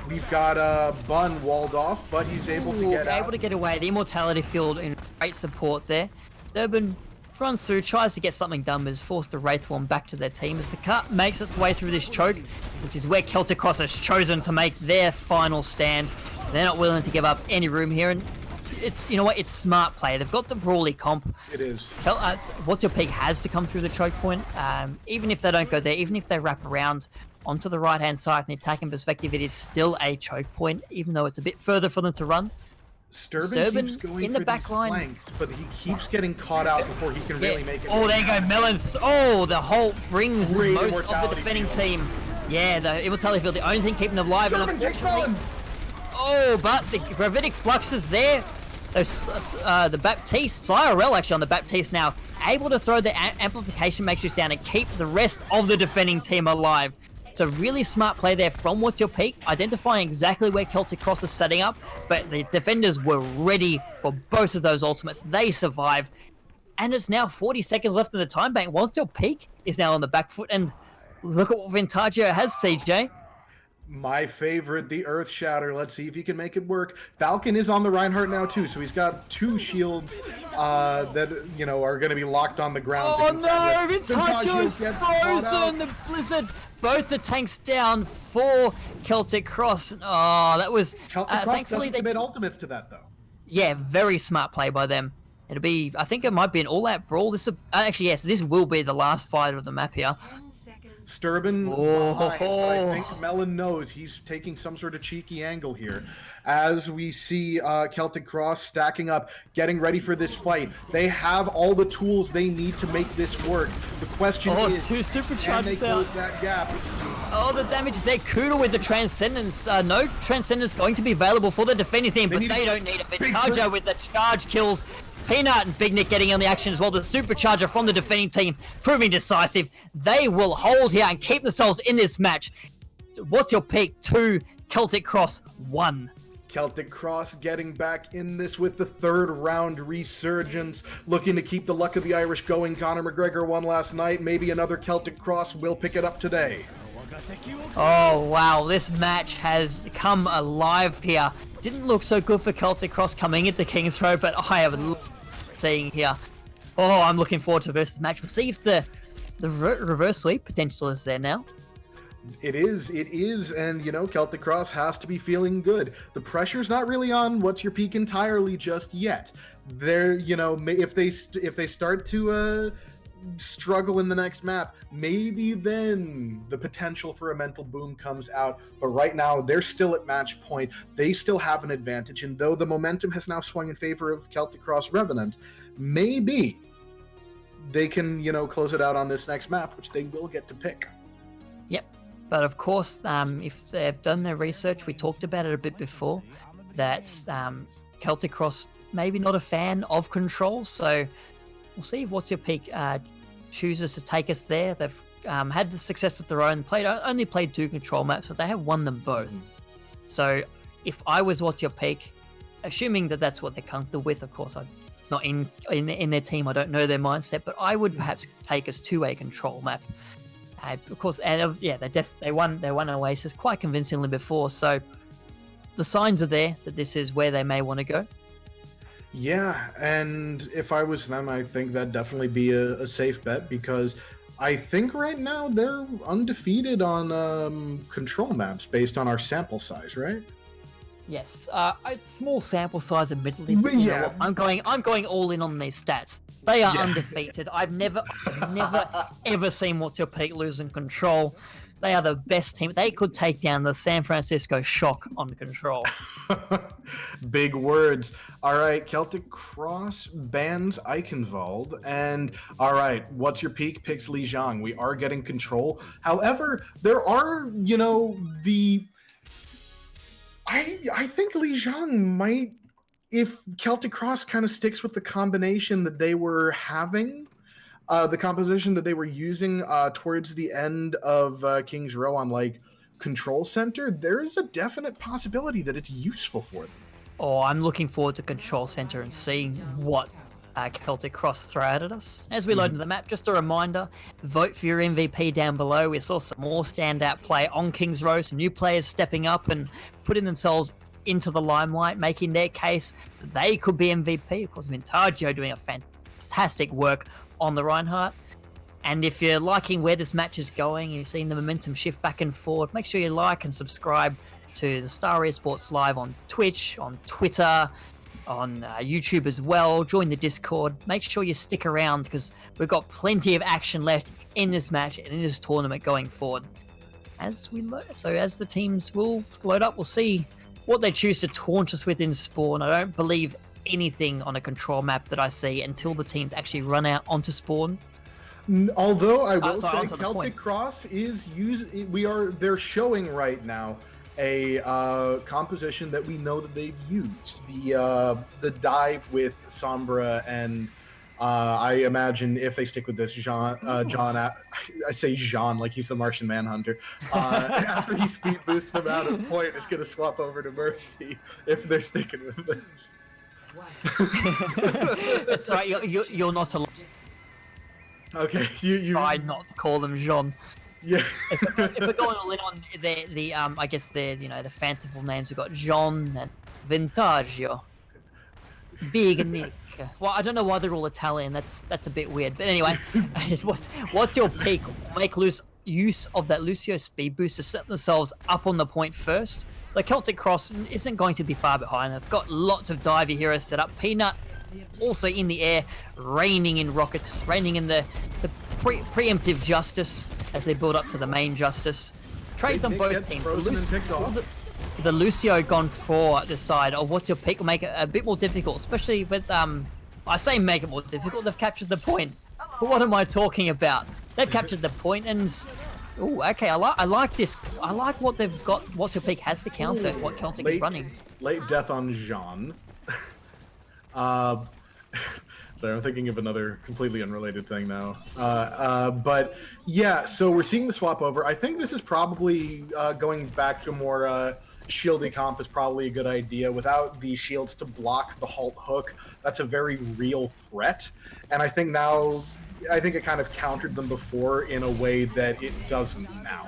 we've got Bun walled off, but he's able to get out. Able to get away. The Immortality Field in great support there. Durban runs through, tries to get something done, but is forced to Wraithform back to their team as the cut makes its way through this choke, which is where Celtic Cross has chosen to make their final stand. They're not willing to give up any room here, and it's, you know what, it's smart play. They've got the Brawly comp. It is. What's your peak has to come through the choke point. Even if they don't go there, even if they wrap around onto the right-hand side from the attacking perspective, it is still a choke point, even though it's a bit further for them to run. Sturban keeps going in the for back these line, flanks, but he keeps getting caught out before he can really make it. Oh, there you go, Melon. Oh, the Halt brings most of the defending team. Yeah, the Immortality Field, the only thing keeping them alive. Sturban And takes Melon. Oh, but the Gravitic Flux is there. The Baptiste, IRL actually on the Baptiste now, able to throw the Amplification Matrix down and keep the rest of the defending team alive. It's a really smart play there from What's Your Peak, identifying exactly where Celtic Cross is setting up, but the defenders were ready for both of those ultimates. They survive, and it's now 40 seconds left in the time bank. What's Your Peak is now on the back foot, and look at what Vintaggio has, CJ. My favorite, the Earth Shatter. Let's see if he can make it work. Falcon is on the Reinhardt now too, so he's got 2 shields that, you know, are going to be locked on the ground. Oh no, Vintaggio is frozen! The Blizzard, both the tanks down for Celtic Cross. Oh, that was... Celtic Cross doesn't commit ultimates to that though. Yeah, very smart play by them. It'll be, I think it might be an all-out brawl. This actually, yes, this will be the last fight of the map here. Sturban behind, but I think Melon knows he's taking some sort of cheeky angle here. As we see Celtic Cross stacking up, getting ready for this fight. They have all the tools they need to make this work. The question is, 2 supercharged can they close that gap? Oh, the damage is there. Koodle with the Transcendence. No Transcendence going to be available for the defending team, but they don't need it. Vintaggio with the charge kills. Peanut and Big Nick getting on the action as well. The supercharger from the defending team proving decisive. They will hold here and keep themselves in this match. What's Your Peak? 2, Celtic Cross 1. Celtic Cross getting back in this with the 3rd round resurgence, looking to keep the luck of the Irish going. Conor McGregor won last night. Maybe another Celtic Cross will pick it up today. Oh wow, this match has come alive here. Didn't look so good for Celtic Cross coming into King's Row, but I have seeing here. Oh, I'm looking forward to this match. We'll see if the reverse sweep potential is there now. It is, and you know, Celtic Cross has to be feeling good. The pressure's not really on What's Your Peak entirely just yet. They're, you know, if they start to struggle in the next map, maybe then the potential for a mental boom comes out. But right now, they're still at match point. They still have an advantage, and though the momentum has now swung in favor of Celtic Cross Revenant, maybe they can, you know, close it out on this next map, which they will get to pick. Yep. But of course, if they've done their research, we talked about it a bit before, that Celtic Cross maybe not a fan of Control, so we'll see if What's Your Peak chooses to take us there. They've had the success of their own, only played 2 Control maps, but they have won them both. So if I was What's Your Peak, assuming that that's what they're comfortable with, of course, I'm not in their team, I don't know their mindset, but I would perhaps take us to a Control map. Of course, and yeah, they won Oasis quite convincingly before, so the signs are there that this is where they may want to go. Yeah, and if I was them, I think that'd definitely be a safe bet, because I think right now they're undefeated on Control maps based on our sample size, right? Yes, it's small sample size, admittedly. But you know what? I'm going all in on these stats. They are undefeated. I've never ever seen What's Your Peak losing Control. They are the best team. They could take down the San Francisco Shock on control. Big words. All right, Celtic Cross bans Eichenwald. And all right, what's your peak? Picks Li Jiang. We are getting control. However, there are, I think Li Jiang might, if Celtic Cross kind of sticks with the combination that they were having, the composition that they were using towards the end of King's Row on like Control Center, there is a definite possibility that it's useful for them. Oh, I'm looking forward to Control Center and seeing what Celtic Cross throw out at us. As we load into the map, just a reminder, vote for your MVP down below. We saw some more standout play on King's Row, some new players stepping up and putting themselves into the limelight, making their case that they could be MVP. Of course, Vintaggio doing a fantastic work on the Reinhardt. And if you're liking where this match is going, you've seen the momentum shift back and forward, make sure you like and subscribe to the Star Esports Live on Twitch, on Twitter, on YouTube as well. Join the Discord. Make sure you stick around because we've got plenty of action left in this match and in this tournament going forward. As the teams will load up, we'll see what they choose to taunt us with in Spawn. I don't believe anything on a control map that I see until the teams actually run out onto Spawn. Although I will say Celtic Cross is they're showing right now a composition that we know that they've used, the dive with Sombra, and I imagine if they stick with this, John, I say Jean like he's the Martian Manhunter. After he speed boosts them out of point, is going to swap over to Mercy if they're sticking with this. That's right. You're not allowed. Okay, you try not to call them Jean. Yeah. if we're going all in on the I guess the fanciful names, we've got John and Vintaggio, Big Nick. Well, I don't know why they're all Italian. That's a bit weird. But anyway, what's your peak? Make use of that Lucio speed boost to set themselves up on the point first. The Celtic Cross isn't going to be far behind. They've got lots of diver heroes set up. Peanut also in the air, raining in rockets, raining in the preemptive justice as they build up to the main justice. Trades on both teams. The Lucio gone for the side of what's your pick will make it a bit more difficult, especially with I say make it more difficult. They've captured the point. But what am I talking about? They've captured the point, and okay, I like this. I like what they've got. What's your pick has to counter what Celtic is running. Late death on Jean. Sorry, I'm thinking of another completely unrelated thing now. But yeah, so we're seeing the swap over. I think this is probably going back to more shieldy comp is probably a good idea. Without the shields to block the halt hook, that's a very real threat. And I think it kind of countered them before in a way that it doesn't now.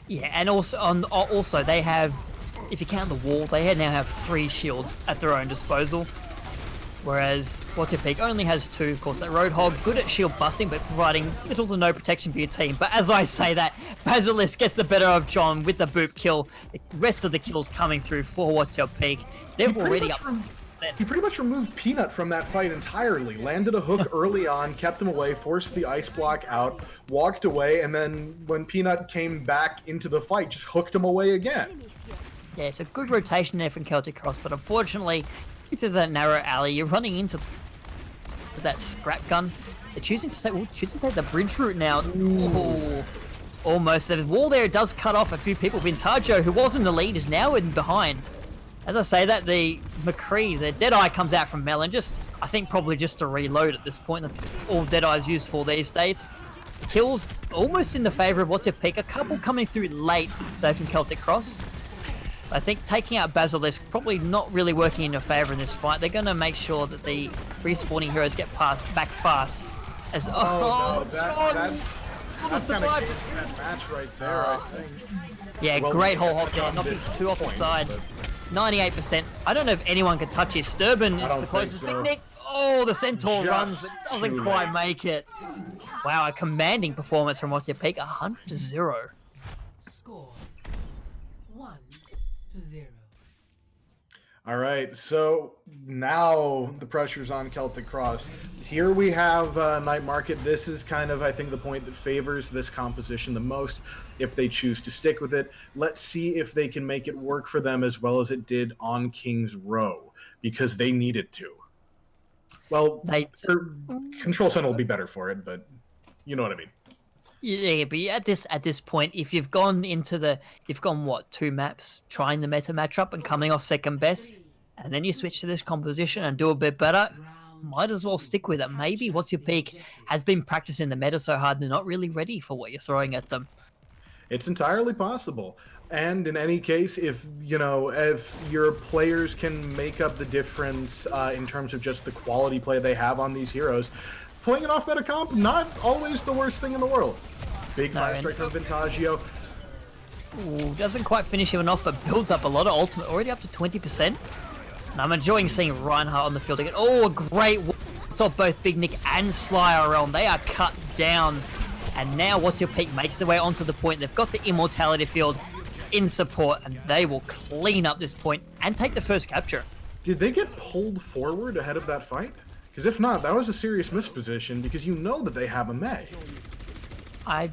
Yeah, and also they have, if you count the wall, they now have 3 shields at their own disposal. Whereas What's Your Peak only has 2. Of course, that Roadhog, good at shield busting, but providing little to no protection for your team. But as I say that, Basilisk gets the better of John with the boot kill. The rest of the kills coming through for What's Your Peak. They're already up. He pretty much removed Peanut from that fight entirely. Landed a hook early on, kept him away, forced the ice block out, walked away, and then when Peanut came back into the fight, just hooked him away again. Yeah, it's a good rotation there from Celtic Cross, but unfortunately, through that narrow alley, you're running into that scrap gun. They're choosing to take the bridge route now. Ooh, almost. The wall there does cut off a few people. Vintaggio, who was in the lead, is now in behind. As I say that, the McCree, the Deadeye comes out from Melon, I think probably just to reload at this point. That's all Deadeye's used for these days. Kills almost in the favour of What's Your Peak. A couple coming through late, though, from Celtic Cross. I think taking out Basilisk probably not really working in your favour in this fight. They're going to make sure that the respawning heroes get back fast. As that's kind of that match right there, I think. Yeah, well, great whole hog there. Knocking 2 off the side. 98%. I don't know if anyone can touch his Sturban. It's the closest. Big Nick. Oh, the Centaur runs, but doesn't quite make it. Wow, a commanding performance from What's Your Peak. 100-0. Score 1-0. All right, so now the pressure's on Celtic Cross. Here we have Night Market. This is kind of, I think, the point that favors this composition the most if they choose to stick with it. Let's see if they can make it work for them as well as it did on King's Row, because they need it to. Well, Control Center will be better for it, but you know what I mean. Yeah, but at this point, if you've gone what, 2 maps trying the meta matchup and coming off second best, and then you switch to this composition and do a bit better, might as well stick with it. Maybe What's Your Peak has been practicing the meta so hard they're not really ready for what you're throwing at them. It's entirely possible. And in any case, if your players can make up the difference in terms of just the quality play they have on these heroes, playing an off-meta comp, not always the worst thing in the world. Big fire strike from Ventaggio. Ooh, doesn't quite finish him off, but builds up a lot of ultimate, already up to 20%. And I'm enjoying seeing Reinhardt on the field again. Oh, a great it's off both Big Nick and Slayer Realm. They are cut down. And now What's Your Peak makes their way onto the point. They've got the Immortality field in support, and they will clean up this point and take the first capture. Did they get pulled forward ahead of that fight? Because if not, that was a serious misposition, because you know that they have a Mei. I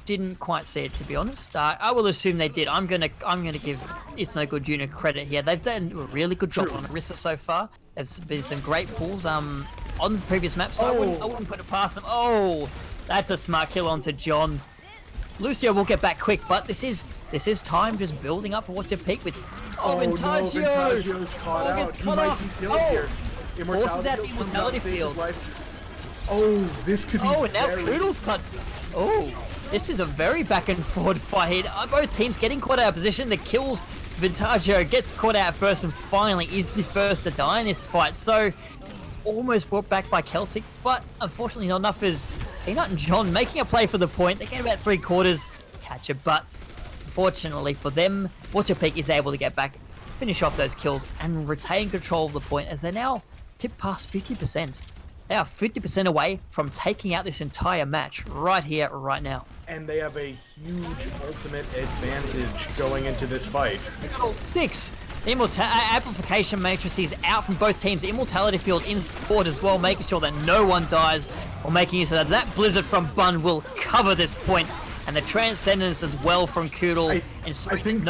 didn't quite see it, to be honest. I will assume they did. I'm gonna give It's No Good Junior credit here. They've done a really good job on Orisa so far. There's been some great pulls on the previous map, so I wouldn't put it past them. Oh, that's a smart kill onto John. Lucio will get back quick, but this is time just building up for What's Your Peak with Ventaggio. No, Ventaggio's caught out. He might be killed here. Forces out the Immortality field. Oh, this could be. Oh, and now Koodle's cut. Oh, this is a very back and forward fight. Both teams getting caught out of position. The kills, Ventaggio gets caught out first and finally is the first to die in this fight. So, almost brought back by Celtic, but unfortunately not enough as Peanut and John making a play for the point. They get about 3/4 catch it, but unfortunately for them, What's Your Peak is able to get back, finish off those kills, and retain control of the point as they're now tipped past 50%. They are 50% away from taking out this entire match right here, right now. And they have a huge ultimate advantage going into this fight. They got all 6. The amplification matrices out from both teams. The Immortality field in support as well, making sure that no one dies, or making use of that Blizzard from Bun will cover this point. And the Transcendence as well from Koodle. I think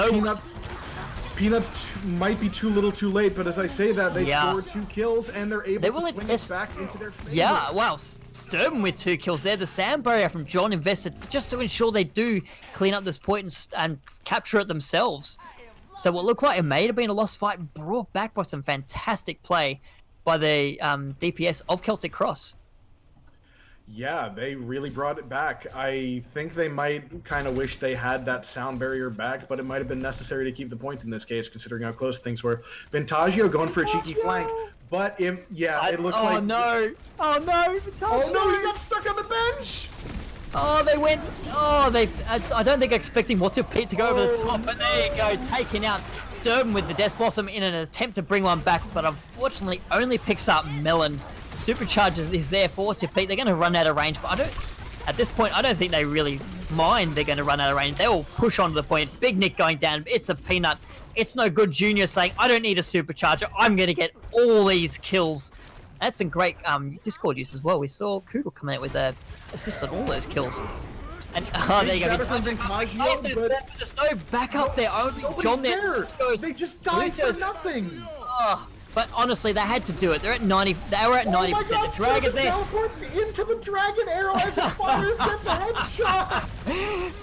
Peanuts might be too little too late, but as I say that, they score 2 kills and they're able to swing it back into their favor. Yeah, wow, Sturban with 2 kills there. The Sand Barrier from John invested just to ensure they do clean up this point and capture it themselves. So what looked like it may have been a lost fight, brought back by some fantastic play by the DPS of Celtic Cross. Yeah, they really brought it back. I think they might kind of wish they had that sound barrier back, but it might have been necessary to keep the point in this case, considering how close things were. Ventaggio going for a cheeky flank, but it looks like... Oh no, Ventaggio! Oh no, he got stuck on the bench! Oh, they went... Oh, I don't think expecting What's Your Peak to go over the top, but there you go, taking out Sturban with the Death Blossom in an attempt to bring one back, but unfortunately only picks up Melon. Supercharges is there for What's Your Peak. They're going to run out of range, but at this point, I don't think they really mind they're going to run out of range. They will push on to the point. Big Nick going down. It's a Peanut. It's No Good Junior saying, I don't need a supercharger. I'm going to get all these kills. That's some great Discord use as well. We saw Koodle come out with a assist on all those kills. And there you go. There's no backup there. Only John there. They just died for nothing. But honestly, they had to do it. They're at 90. They were at 90%. The dragon there. Teleports into the dragon arrow as it fires the headshot.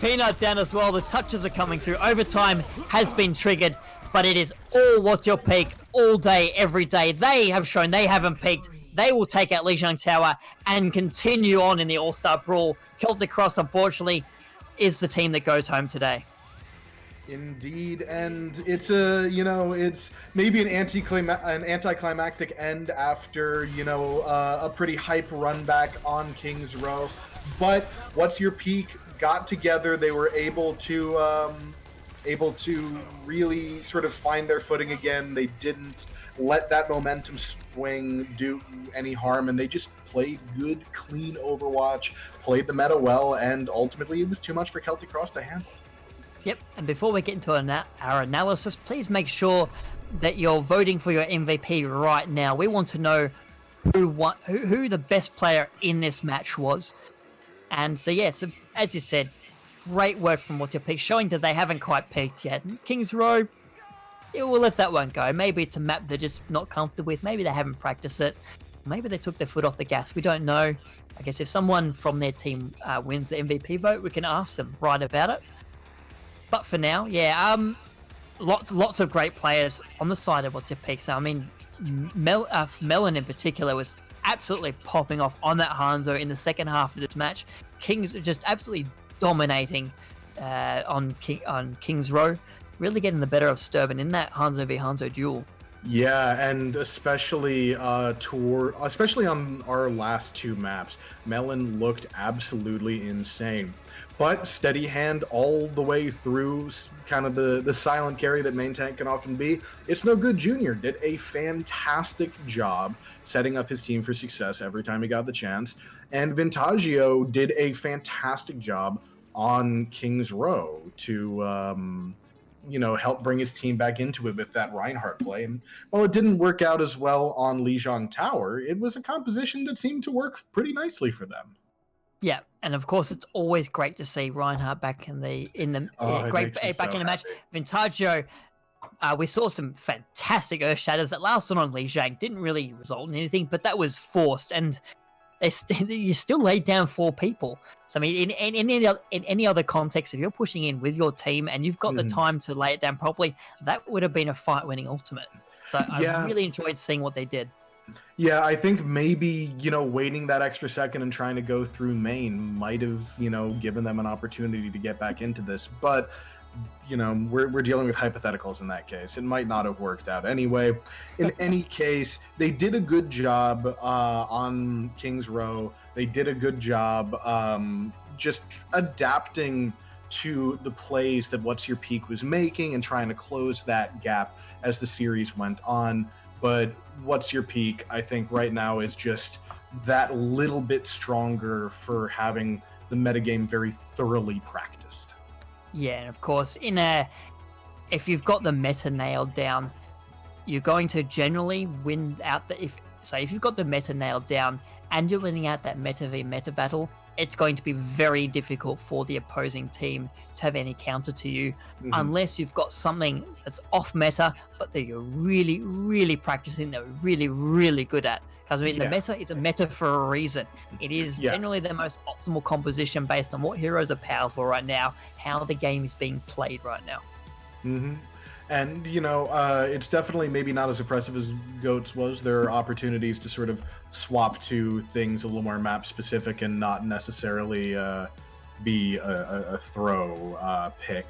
Peanut down as well. The touches are coming through. Overtime has been triggered, but it is all What's Your Peak all day, every day. They have shown they haven't peaked. They will take out Lijiang Tower and continue on in the All-Star Brawl. Celtic Cross, unfortunately, is the team that goes home today. Indeed, and it's it's maybe an anticlimactic end after a pretty hype run back on King's Row, but What's Your Peak got together. They were able to really sort of find their footing again. They didn't let that momentum swing do any harm, and they just played good, clean Overwatch, played the meta well, and ultimately it was too much for Celtic Cross to handle. Yep, and before we get into our analysis, please make sure that you're voting for your MVP right now. We want to know who the best player in this match was. And so, so as you said, great work from What's Your Pick, showing that they haven't quite peaked yet. Kings Row, we'll let that one go. Maybe it's a map they're just not comfortable with. Maybe they haven't practiced it. Maybe they took their foot off the gas. We don't know. I guess if someone from their team wins the MVP vote, we can ask them right about it. But for now, lots of great players on the side of What's Your Pick. So, I mean, Melon in particular was absolutely popping off on that Hanzo in the second half of this match. Kings are just absolutely dominating on Kings Row, really getting the better of Sturban in that Hanzo v Hanzo duel. Yeah, and especially on our last two maps, Melon looked absolutely insane. But steady hand all the way through, kind of the silent carry that main tank can often be. It's No Good Jr. did a fantastic job setting up his team for success every time he got the chance. And Vintaggio did a fantastic job on Kings Row to help bring his team back into it with that Reinhardt play. And while it didn't work out as well on Lijiang Tower, it was a composition that seemed to work pretty nicely for them. Yeah, and of course it's always great to see Reinhardt back in the match. Vintaggio, we saw some fantastic Earth Shatters that lasted on Lijiang, didn't really result in anything, but that was forced, and you still laid down 4 people. So I mean, in any other context, if you're pushing in with your team and you've got the time to lay it down properly, that would have been a fight-winning ultimate. So I really enjoyed seeing what they did. Yeah, I think maybe, waiting that extra second and trying to go through main might have, given them an opportunity to get back into this. But, we're dealing with hypotheticals in that case. It might not have worked out anyway. In any case, they did a good job on Kings Row. They did a good job just adapting to the plays that What's Your Peak was making and trying to close that gap as the series went on. But What's Your Peak, I think right now is just that little bit stronger for having the metagame very thoroughly practiced. Yeah, and of course, if you've got the meta nailed down, you're going to generally win out if you've got the meta nailed down and you're winning out that meta v meta battle, it's going to be very difficult for the opposing team to have any counter to you, unless you've got something that's off meta, but that you're really, really practicing, that you're really, really good at. Because I mean, the meta is a meta for a reason. It is generally the most optimal composition based on what heroes are powerful right now, how the game is being played right now. And, it's definitely maybe not as impressive as GOATS was. There are opportunities to sort of swap to things a little more map specific and not necessarily be a throw pick.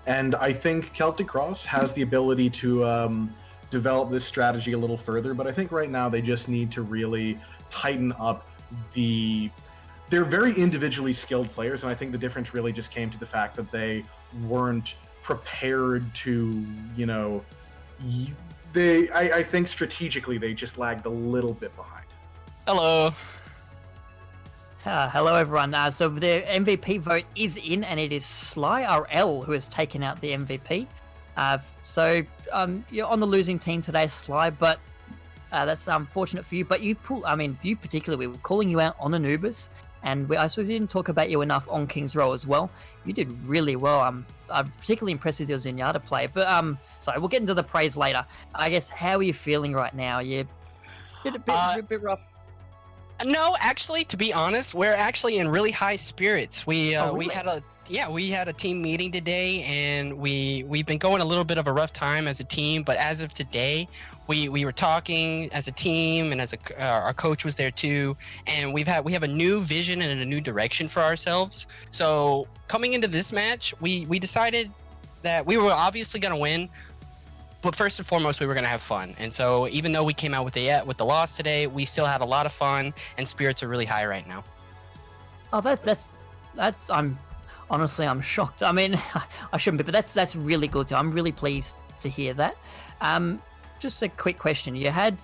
And I think Celtic Cross has the ability to develop this strategy a little further, but I think right now they just need to really tighten up they're very individually skilled players, and I think the difference really just came to the fact that they weren't prepared to, I think strategically they just lagged a little bit behind. Hello. Hello, everyone. So the MVP vote is in, and it is Sly RL who has taken out the MVP. You're on the losing team today, Sly, but that's unfortunate for you. But you particularly, we were calling you out on Anubis, and I suppose we didn't talk about you enough on Kings Row as well. You did really well. I'm particularly impressed with your Zenyatta play. But we'll get into the praise later. I guess, how are you feeling right now? You're a bit rough. No, actually, to be honest, we're actually in really high spirits. We had a team meeting today, and we've been going a little bit of a rough time as a team. But as of today, we were talking as a team, and our coach was there too. And we have a new vision and a new direction for ourselves. So coming into this match, we decided that we were obviously going to win. But first and foremost, we were going to have fun. And so even though we came out with the loss today, we still had a lot of fun, and spirits are really high right now. Oh, that's I'm shocked. I mean, I shouldn't be, but that's really good. I'm really pleased to hear that. Just a quick question. You had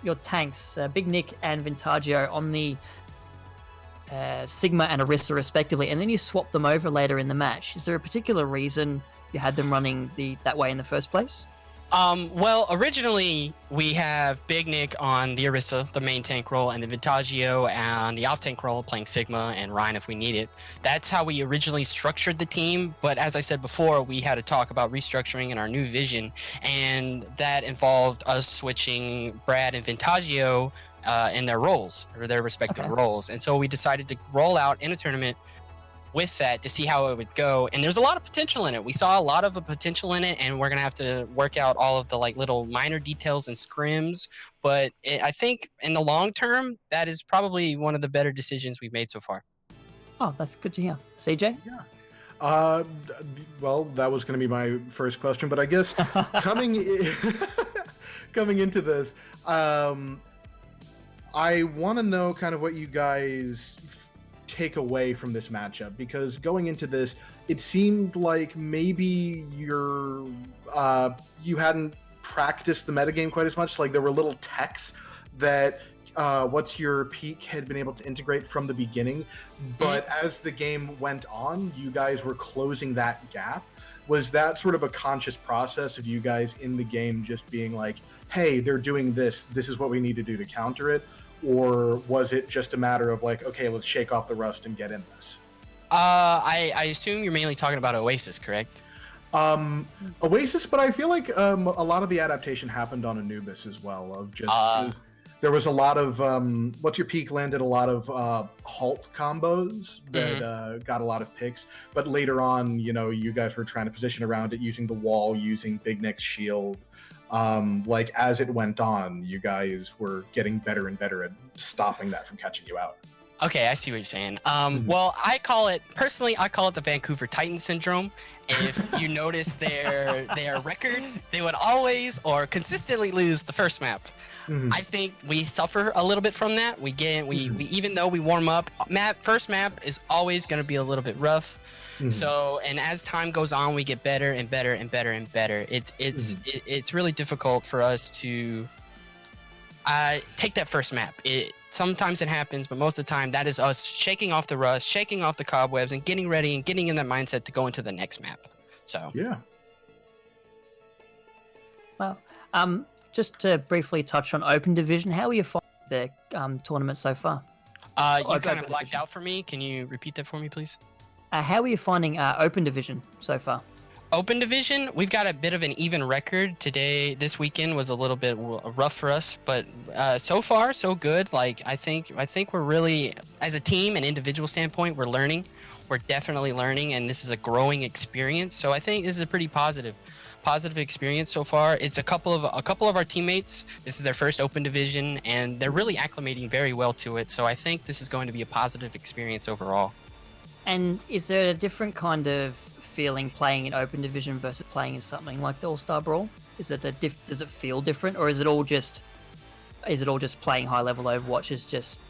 your tanks, Big Nick and Vintaggio on the Sigma and Orisa respectively, and then you swap them over later in the match. Is there a particular reason you had them running that way in the first place? Well, originally we have Big Nick on the Orisa, the main tank role, and the Vintagio on the off tank role, playing Sigma and Ryan if we need it. That's how we originally structured the team. But as I said before, we had to talk about restructuring in our new vision, and that involved us switching Brad and Vintagio in their roles, or their respective roles. And so we decided to roll out in a tournament with that to see how it would go. And there's a lot of potential in it. We saw a lot of a potential in it, and we're going to have to work out all of the like little minor details and scrims. But I think in the long term, that is probably one of the better decisions we've made so far. Oh, that's good to hear. CJ? Yeah. Well, that was going to be my first question, but I guess coming into this, I want to know kind of what you guys take away from this matchup, because going into this, it seemed like maybe you hadn't practiced the metagame quite as much. Like there were little techs that What's Your Peak had been able to integrate from the beginning, but as the game went on, you guys were closing that gap. Was that sort of a conscious process of you guys in the game just being like, hey, they're doing this is what we need to do to counter it? Or was it just a matter of like, okay, let's shake off the rust and get in this? I assume you're mainly talking about Oasis, correct? Oasis, but I feel like a lot of the adaptation happened on Anubis as well. Of just there was a lot of What's Your Peak landed a lot of halt combos that got a lot of picks, but later on, you guys were trying to position around it using the wall, using Big Nick's shield. Like as it went on, you guys were getting better and better at stopping that from catching you out. Okay, I see what you're saying. Well, I call it the Vancouver Titan syndrome. If you notice their record, they would always or consistently lose the first map. I think we suffer a little bit from that. We even though we warm up, first map is always going to be a little bit rough. So, and as time goes on, we get better and better and better and better. It's really difficult for us to take that first map. Sometimes it happens, but most of the time that is us shaking off the rust, shaking off the cobwebs, and getting ready and getting in that mindset to go into the next map. So yeah. Well, just to briefly touch on Open Division, how are you finding the tournament so far? You kind of blacked out for me. Can you repeat that for me, please? How are you finding Open Division so far? Open Division, we've got a bit of an even record today. This weekend was a little bit rough for us, but so far so good. Like I think we're really, as a team and individual standpoint, we're learning. We're definitely learning, and this is a growing experience. So I think this is a pretty positive experience so far. It's a couple of our teammates. This is their first Open Division, and they're really acclimating very well to it. So I think this is going to be a positive experience overall. And is there a different kind of feeling playing in Open Division versus playing in something like the All-Star Brawl? Is it does it feel different, or is it all just playing high level Overwatch is just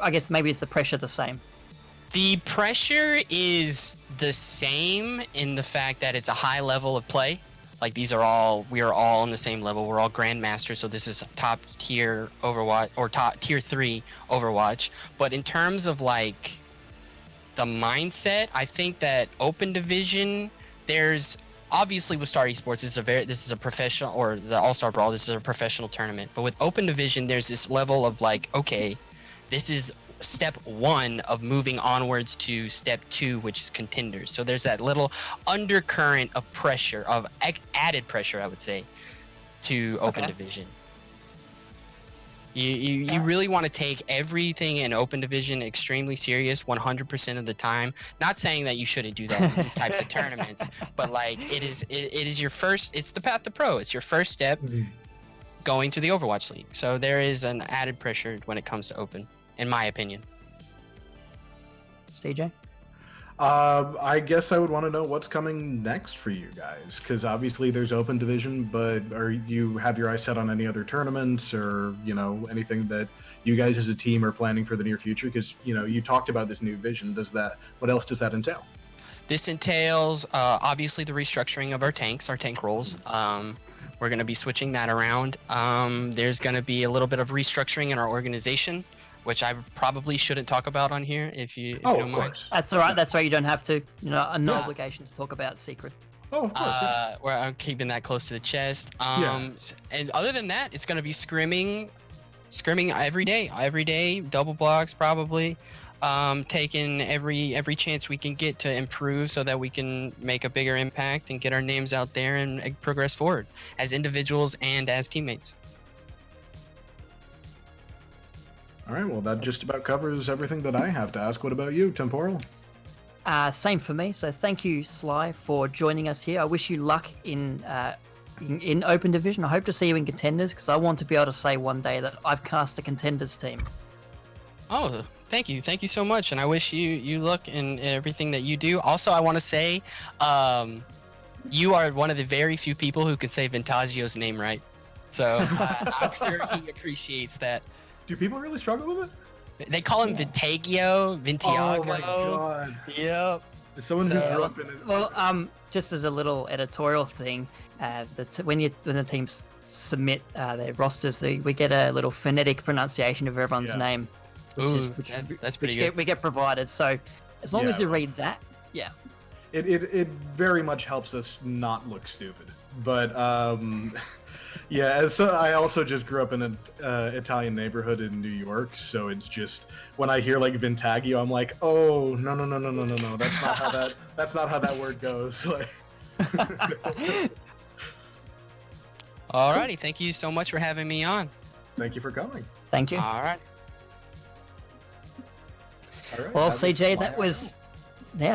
I guess maybe is the pressure the same? The pressure is the same in the fact that it's a high level of play. Like we are all on the same level. We're all Grandmasters, so this is top tier Overwatch or top tier 3 Overwatch. But in terms of like the mindset, I think that Open Division, there's obviously with Star Esports, this is a professional, or the All-Star Brawl, this is a professional tournament. But with Open Division, there's this level of like, okay, this is step 1 of moving onwards to step 2, which is contenders. So there's that little undercurrent of pressure, of added pressure, I would say, to Open Division. You really want to take everything in Open Division extremely serious 100% of the time. Not saying that you shouldn't do that in these types of tournaments, but like it is your first, it's the path to pro. It's your first step going to the Overwatch League. So there is an added pressure when it comes to Open, in my opinion. CJ? I guess I would want to know what's coming next for you guys, because obviously there's Open Division, but are you have your eyes set on any other tournaments or anything that you guys as a team are planning for the near future? Because you talked about this new vision. What else does that entail? This entails obviously the restructuring of our tank roles. We're going to be switching that around. There's going to be a little bit of restructuring in our organization. which I probably shouldn't talk about on here if you Oh, don't of mind. course. That's all right. That's right. You don't have to. You know, no Yeah. obligation to talk about secret. Oh, of course. Yeah. Where I'm keeping that close to the chest. And other than that, it's gonna be scrimming every day, double blocks probably. Taking every chance we can get to improve so that we can make a bigger impact and get our names out there and progress forward as individuals and as teammates. All right, well, that just about covers everything that I have to ask. What about you, Temporal? Same for me. So thank you, Sly, for joining us here. I wish you luck in Open Division. I hope to see you in Contenders because I want to be able to say one day that I've cast a Contenders team. Oh, thank you so much, and I wish you luck in everything that you do. Also, I want to say, you are one of the very few people who can say Ventaggio's name right, so I'm sure he appreciates that. Do people really struggle with it? They call him Ventaggio, Vintiago. Oh my god. Yep. As someone who So- grew up in it. Well, just as a little editorial thing, when the teams submit their rosters, we get a little phonetic pronunciation of everyone's Yeah. name, Ooh, that's pretty good. we get provided. So as long as you right. read that, yeah. It very much helps us not look stupid. But yeah, so I also just grew up in an Italian neighborhood in New York, so it's just when I hear like Vintaggio, I'm like, oh no, that's not how that word goes. Like, Alrighty, thank you so much for having me on. thank you for coming. Thank you. All right. All right, Well, that was CJ, my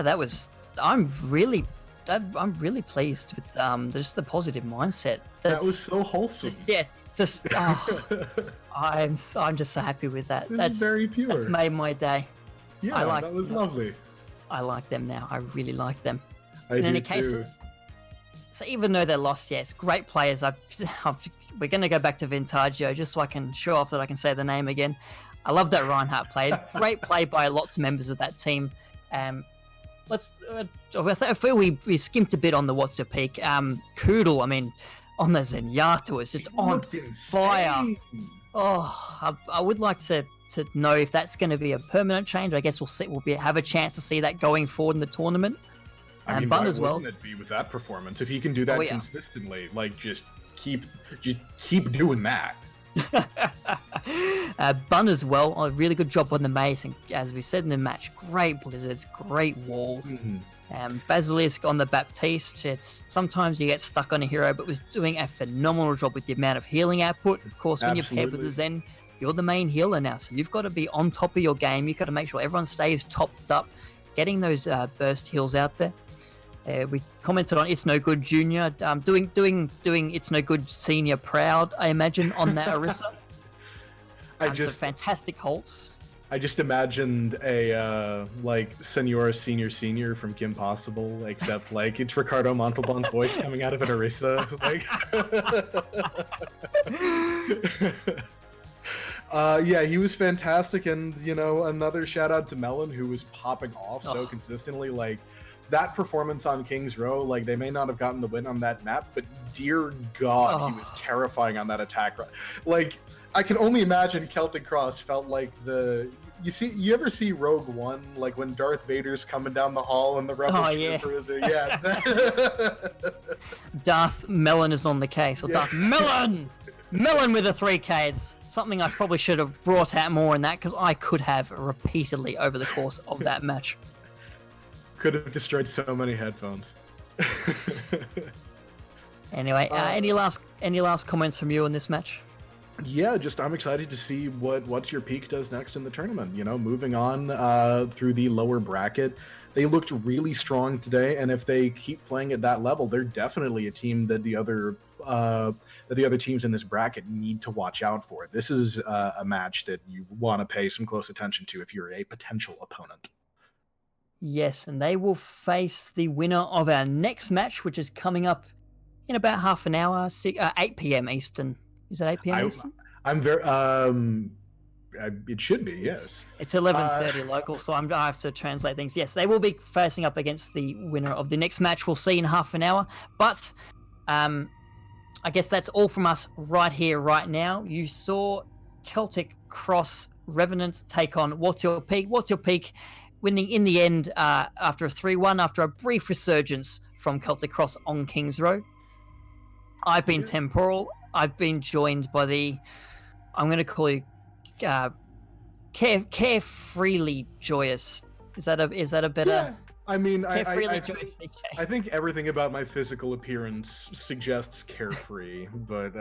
that was. I'm really pleased with just the positive mindset. that was so wholesome. I'm just so happy with that. This That's is very pure. That's made my day. Yeah, I like- that was lovely. I like them now. I really like them. I In do any case, too. so even though they're lost, yes, great players. We're going to go back to Vintaggio just so I can show off that I can say the name again. I love that Reinhardt played. Great play by lots of members of that team. If we skimped a bit on the What's Your Peak. Koodle, I mean, on the Zenyatta was just on Looked fire. insane. Oh, I would like to know if that's going to be a permanent change. I guess we'll see. Have a chance to see that going forward in the tournament. I mean, Bun why as well. wouldn't it be with that performance? If he can do that Oh, yeah. consistently, like just keep doing that. Bun as well. A really good job on the mace, and as we said in the match, great blizzards, great walls. Basilisk on the Baptiste. Sometimes you get stuck on a hero, but was doing a phenomenal job with the amount of healing output. Of course, when you're paired with the Zen, you're the main healer now, so you've got to be on top of your game. You've got to make sure everyone stays topped up, getting those burst heals out there. We commented on It's No Good Junior, doing It's No Good Senior proud, I imagine, on that Orisa. Some fantastic halts. I just imagined a like Senora Senior from Kim Possible, except like it's Ricardo Montalban's voice coming out of an Orisa. Yeah, he was fantastic, and another shout out to Melon, who was popping off so consistently. Like that performance on King's Row, like they may not have gotten the win on that map, but dear God, he was terrifying on that attack. Like I can only imagine Celtic Cross felt like you ever see Rogue One, like when Darth Vader's coming down the hall and the rebel trooper is there? Yeah. Darth Melon is on the case, or Darth Melon with a 3K. It's something I probably should have brought out more in that, because I could have repeatedly over the course of that match. Could have destroyed so many headphones. Anyway, any last comments from you on this match? Yeah, I'm excited to see what What's Your Peak does next in the tournament. Moving on through the lower bracket, they looked really strong today, and if they keep playing at that level, they're definitely a team that the other teams in this bracket need to watch out for. This is a match that you want to pay some close attention to if you're a potential opponent. Yes, and they will face the winner of our next match, which is coming up in about half an hour, 8 p.m. Eastern. Is it 8 p.m. Eastern? I'm very. It should be, yes. It's 11:30 local, so I have to translate things. Yes, they will be facing up against the winner of the next match. We'll see in half an hour. But I guess that's all from us right here, right now. You saw Celtic Cross Revenant take on What's Your Peak. What's Your Peak winning in the end after a 3-1 after a brief resurgence from Celtic Cross on Kings Row. I've been Temporal. I've been joined by the, I'm going to call you carefreely joyous. Is that a better? Yeah. I mean, I think everything about my physical appearance suggests carefree, but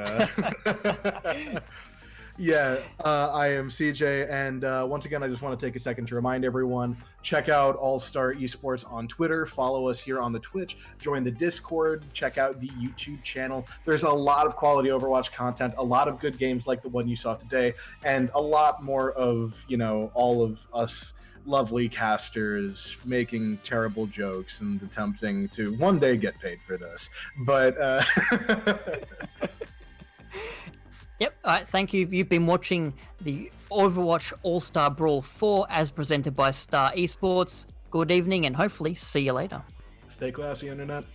yeah, I am CJ, and once again, I just want to take a second to remind everyone, check out All Star Esports on Twitter, follow us here on the Twitch, join the Discord, check out the YouTube channel. There's a lot of quality Overwatch content, a lot of good games like the one you saw today, and a lot more of, all of us lovely casters making terrible jokes and attempting to one day get paid for this. But Yep. All right. Thank you. You've been watching the Overwatch All-Star Brawl 4 as presented by Star Esports. Good evening and hopefully see you later. Stay classy, Internet.